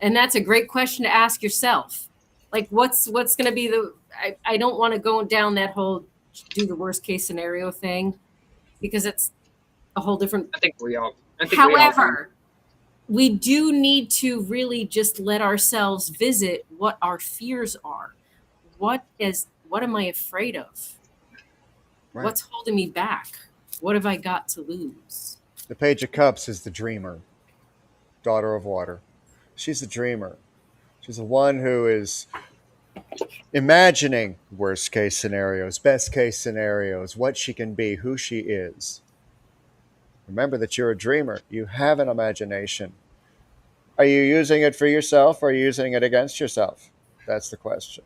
Speaker 3: And that's a great question to ask yourself. Like, what's going to be the, I don't want to go down that whole do the worst case scenario thing, because it's a whole different.
Speaker 4: I think we all.
Speaker 3: However, we do need to really just let ourselves visit what our fears are. What am I afraid of?
Speaker 2: Right.
Speaker 3: What's holding me back? What have I got to lose?
Speaker 2: The Page of Cups is the dreamer, daughter of water. She's a dreamer. She's the one who is imagining worst case scenarios, best case scenarios, what she can be, who she is. Remember that you're a dreamer. You have an imagination. Are you using it for yourself, or are you using it against yourself? That's the question.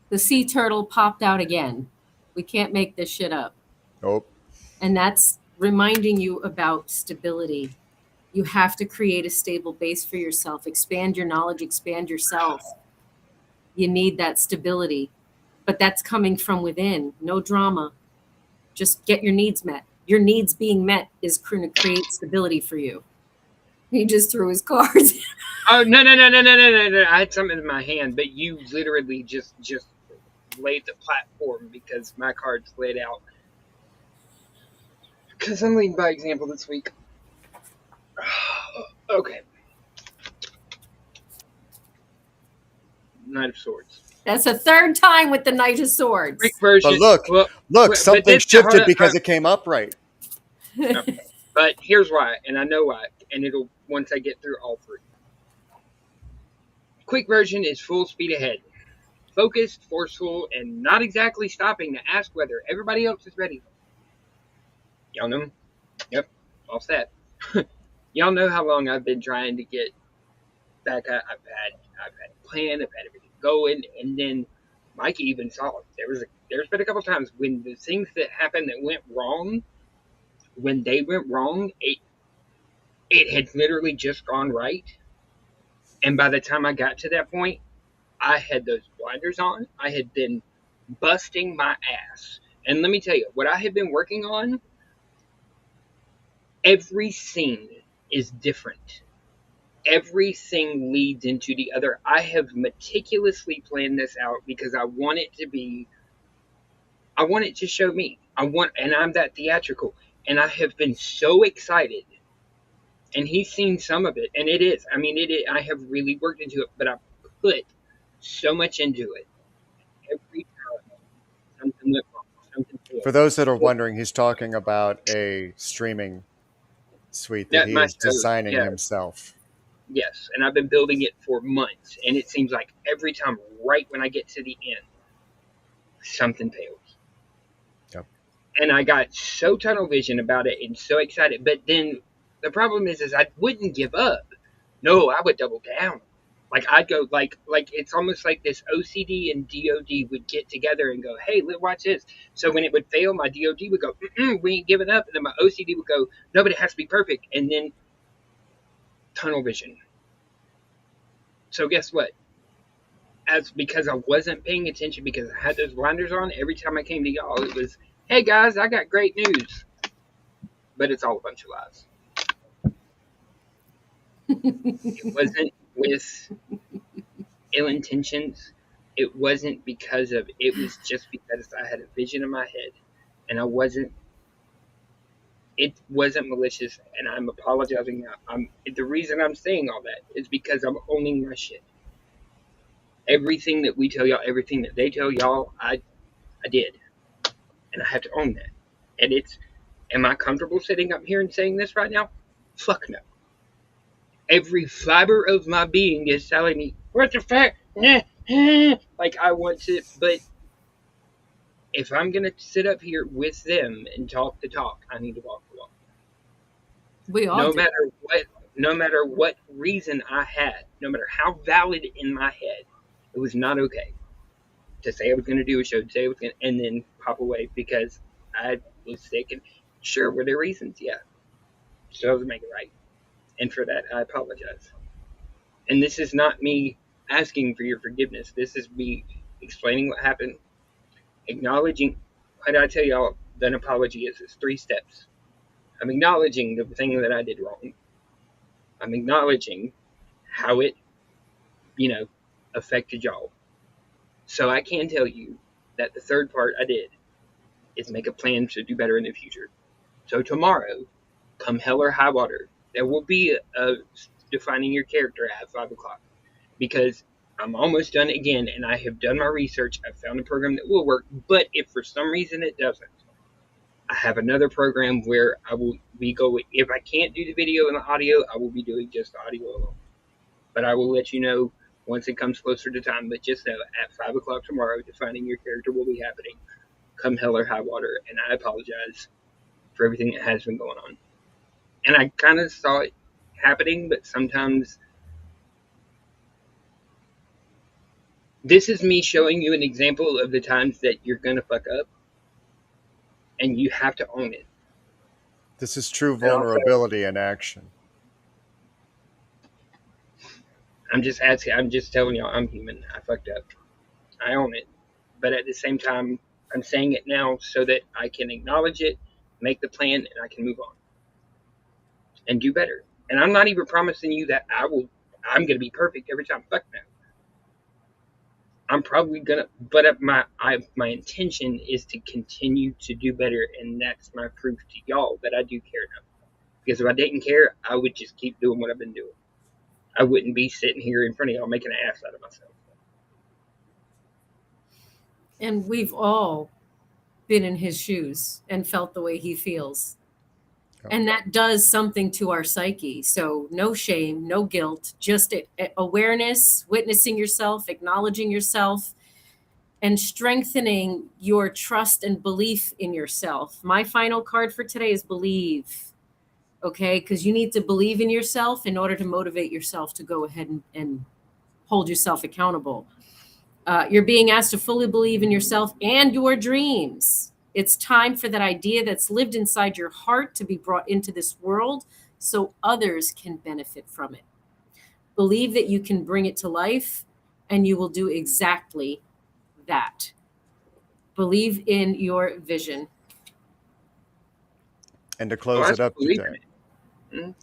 Speaker 3: The sea turtle popped out again. We can't make this shit up.
Speaker 2: Nope.
Speaker 3: And that's reminding you about stability. You have to create a stable base for yourself. Expand your knowledge, expand yourself. You need that stability. But that's coming from within. No drama. Just get your needs met. Your needs being met is going to create stability for you. He just threw his cards.
Speaker 4: Oh, no. I had something in my hand, but you literally just laid the platform because my cards laid out. Because I'm leading by example this week. Okay. Knight of Swords.
Speaker 3: That's the third time with the Knight of Swords.
Speaker 4: Greek version.
Speaker 2: But look, something shifted because it came up right.
Speaker 4: Okay. But here's why, and I know why, and it'll once I get through all three. Quick version is full speed ahead. Focused, forceful, and not exactly stopping to ask whether everybody else is ready. Y'all know? Yep, all set. Y'all know how long I've been trying to get back. I've had a plan, I've had everything going, and then Mikey even saw it. There's been a couple times when the things that happened that went wrong, when they went wrong, it had literally just gone right. And by the time I got to that point, I had those blinders on. I had been busting my ass. And let me tell you, what I had been working on, every scene is different. Everything leads into the other. I have meticulously planned this out because I want it to show me. And I'm that theatrical. And I have been so excited. And he's seen some of it. And it is. I mean, I have really worked into it, but I put so much into it. Every time something went wrong, something failed.
Speaker 2: For those that are wondering, he's talking about a streaming suite that he is designing himself.
Speaker 4: Yes, and I've been building it for months, and it seems like every time, right when I get to the end, something fails.
Speaker 2: Yep.
Speaker 4: And I got so tunnel vision about it and so excited, but then the problem is I wouldn't give up. No, I would double down. Like I'd go like it's almost like this OCD and DOD would get together and go, hey, watch this. So when it would fail, my DOD would go, we ain't giving up. And then my OCD would go, no, but it has to be perfect. And then tunnel vision. So guess what? Because I wasn't paying attention, because I had those blinders on, every time I came to y'all, it was, hey guys, I got great news. But it's all a bunch of lies. It wasn't with ill intentions. It wasn't it was just because I had a vision in my head, and it wasn't malicious, and I'm apologizing now. The reason I'm saying all that is because I'm owning my shit. Everything that we tell y'all, everything that they tell y'all, I did. And I have to own that. And am I comfortable sitting up here and saying this right now? Fuck no. Every fiber of my being is telling me, what the fuck? Like I want to, but if I'm going to sit up here with them and talk the talk, I need to walk the walk.
Speaker 3: We all
Speaker 4: No
Speaker 3: do.
Speaker 4: matter what, no matter what reason I had, no matter how valid in my head, it was not okay to say I was going to do a show, to say I was going to, and then pop away because I was sick. And sure, were there reasons? Yeah. So I was make it right. And for that, I apologize. And this is not me asking for your forgiveness. This is me explaining what happened, acknowledging. What I tell y'all, an apology is 3 steps. I'm acknowledging the thing that I did wrong. I'm acknowledging how it, you know, affected y'all. So I can tell you that the third part I did is make a plan to do better in the future. So tomorrow, come hell or high water, there will be a defining your character at 5 o'clock. Because I'm almost done again, and I have done my research. I've found a program that will work. But if for some reason it doesn't, I have another program where I will be going. If I can't do the video and the audio, I will be doing just the audio alone. But I will let you know once it comes closer to time. But just know at 5 o'clock tomorrow, defining your character will be happening. Come hell or high water, and I apologize for everything that has been going on. And I kind of saw it happening, but sometimes this is me showing you an example of the times that you're going to fuck up, and you have to own it.
Speaker 2: This is true
Speaker 4: And also,
Speaker 2: vulnerability in action.
Speaker 4: I'm just telling y'all I'm human. I fucked up. I own it. But at the same time, I'm saying it now so that I can acknowledge it, make the plan, and I can move on and do better. And I'm not even promising you that I'm going to be perfect every time. Fuck no. I'm probably gonna, but my intention is to continue to do better, and that's my proof to y'all that I do care enough. Because if I didn't care, I would just keep doing what I've been doing. I wouldn't be sitting here in front of y'all making an ass out of myself.
Speaker 3: And we've all been in his shoes and felt the way he feels. And that does something to our psyche. So no shame, no guilt, just awareness, witnessing yourself, acknowledging yourself, and strengthening your trust and belief in yourself. My final card for today is believe. Okay, because you need to believe in yourself in order to motivate yourself to go ahead and hold yourself accountable. You're being asked to fully believe in yourself and your dreams. It's time for that idea that's lived inside your heart to be brought into this world so others can benefit from it. Believe that you can bring it to life, and you will do exactly that. Believe in your vision.
Speaker 2: And to close
Speaker 4: I
Speaker 2: it up
Speaker 4: believe
Speaker 2: today.
Speaker 4: in it.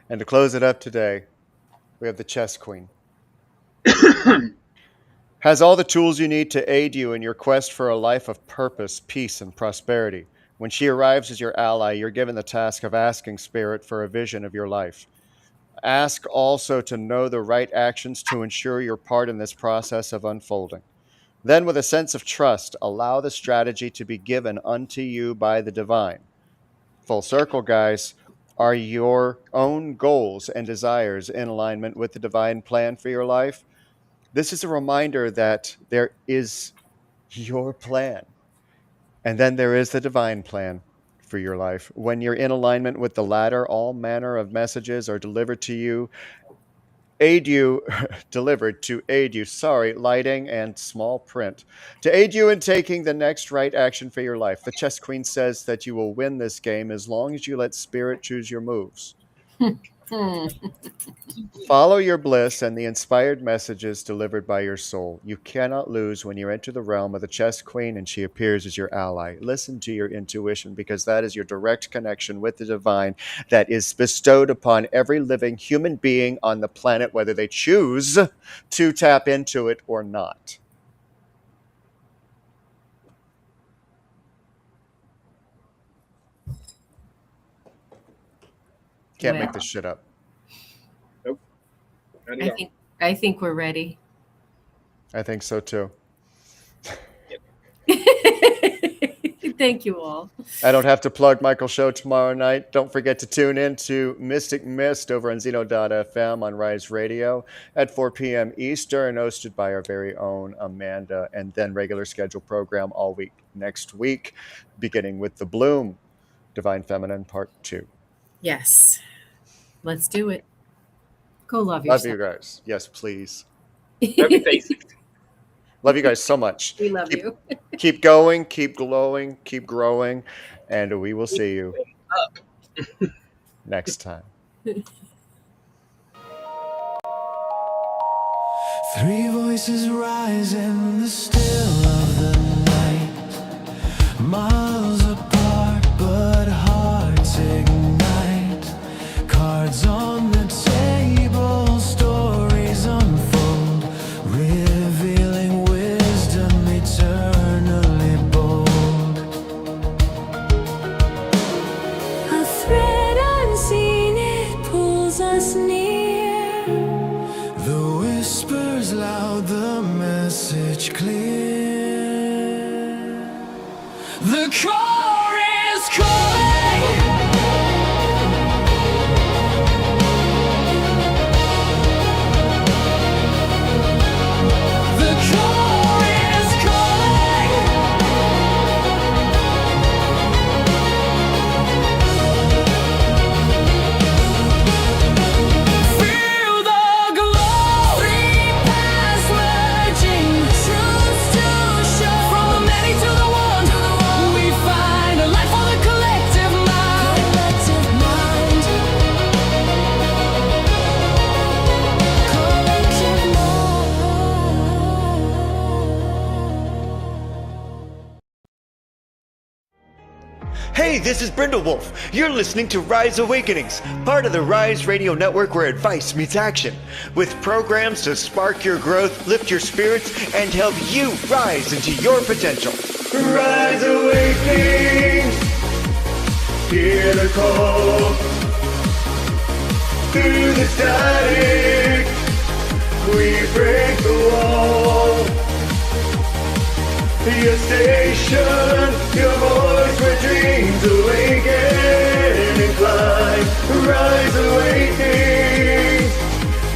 Speaker 2: And to close it up today, we have the chess queen. Has all the tools you need to aid you in your quest for a life of purpose, peace, and prosperity. When she arrives as your ally, you're given the task of asking Spirit for a vision of your life. Ask also to know the right actions to ensure your part in this process of unfolding. Then, with a sense of trust, allow the strategy to be given unto you by the divine. Full circle, guys. Are your own goals and desires in alignment with the divine plan for your life? This is a reminder that there is your plan. And then there is the divine plan for your life. When you're in alignment with the latter, all manner of messages are delivered to you, delivered to aid you, lighting and small print, to aid you in taking the next right action for your life. The chess queen says that you will win this game as long as you let Spirit choose your moves. Follow your bliss and the inspired messages delivered by your soul. You cannot lose when you enter the realm of the chess queen and she appears as your ally. Listen to your intuition because that is your direct connection with the divine that is bestowed upon every living human being on the planet, whether they choose to tap into it or not. Can't make this shit up.
Speaker 4: Nope. Not at all.
Speaker 3: I think we're ready.
Speaker 2: I think so too.
Speaker 3: Thank you all.
Speaker 2: I don't have to plug Michael's show tomorrow night. Don't forget to tune in to Mystic Mist over on Zeno.fm on Rise Radio at 4 p.m. Eastern, hosted by our very own Amanda, and then regular scheduled program all week next week, beginning with The Bloom, Divine Feminine Part 2.
Speaker 3: Yes. Let's do it. Go love
Speaker 2: Love
Speaker 3: yourself.
Speaker 2: you guys. Yes, please.
Speaker 4: Love your faces.
Speaker 2: Love you guys so much.
Speaker 3: We love you.
Speaker 2: Keep going, keep glowing, keep growing, and we will see you next time.
Speaker 1: Three voices rise in the still of the night, miles apart but hearts ignite. Cards on the table, stories unfold, revealing wisdom eternally bold. A thread unseen, it pulls us near. The whispers loud, the message clear. The core is calling. The core is calling. Feel the glow. Three paths merging, truths to show. From the many to the one, we find a light for the collective mind. Collective mind. Collective mind.
Speaker 2: Hey, this is Brindlewolf. You're listening to Rise Awakenings, part of the Rise Radio Network where advice meets action, with programs to spark your growth, lift your spirits, and help you rise into your potential. Rise Awakenings, hear the call. Through the static, we break the wall. Your station, your voice where dreams awaken and climb. Rise Awakenings,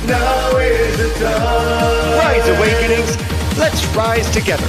Speaker 2: now is the time. Rise Awakenings, let's rise together.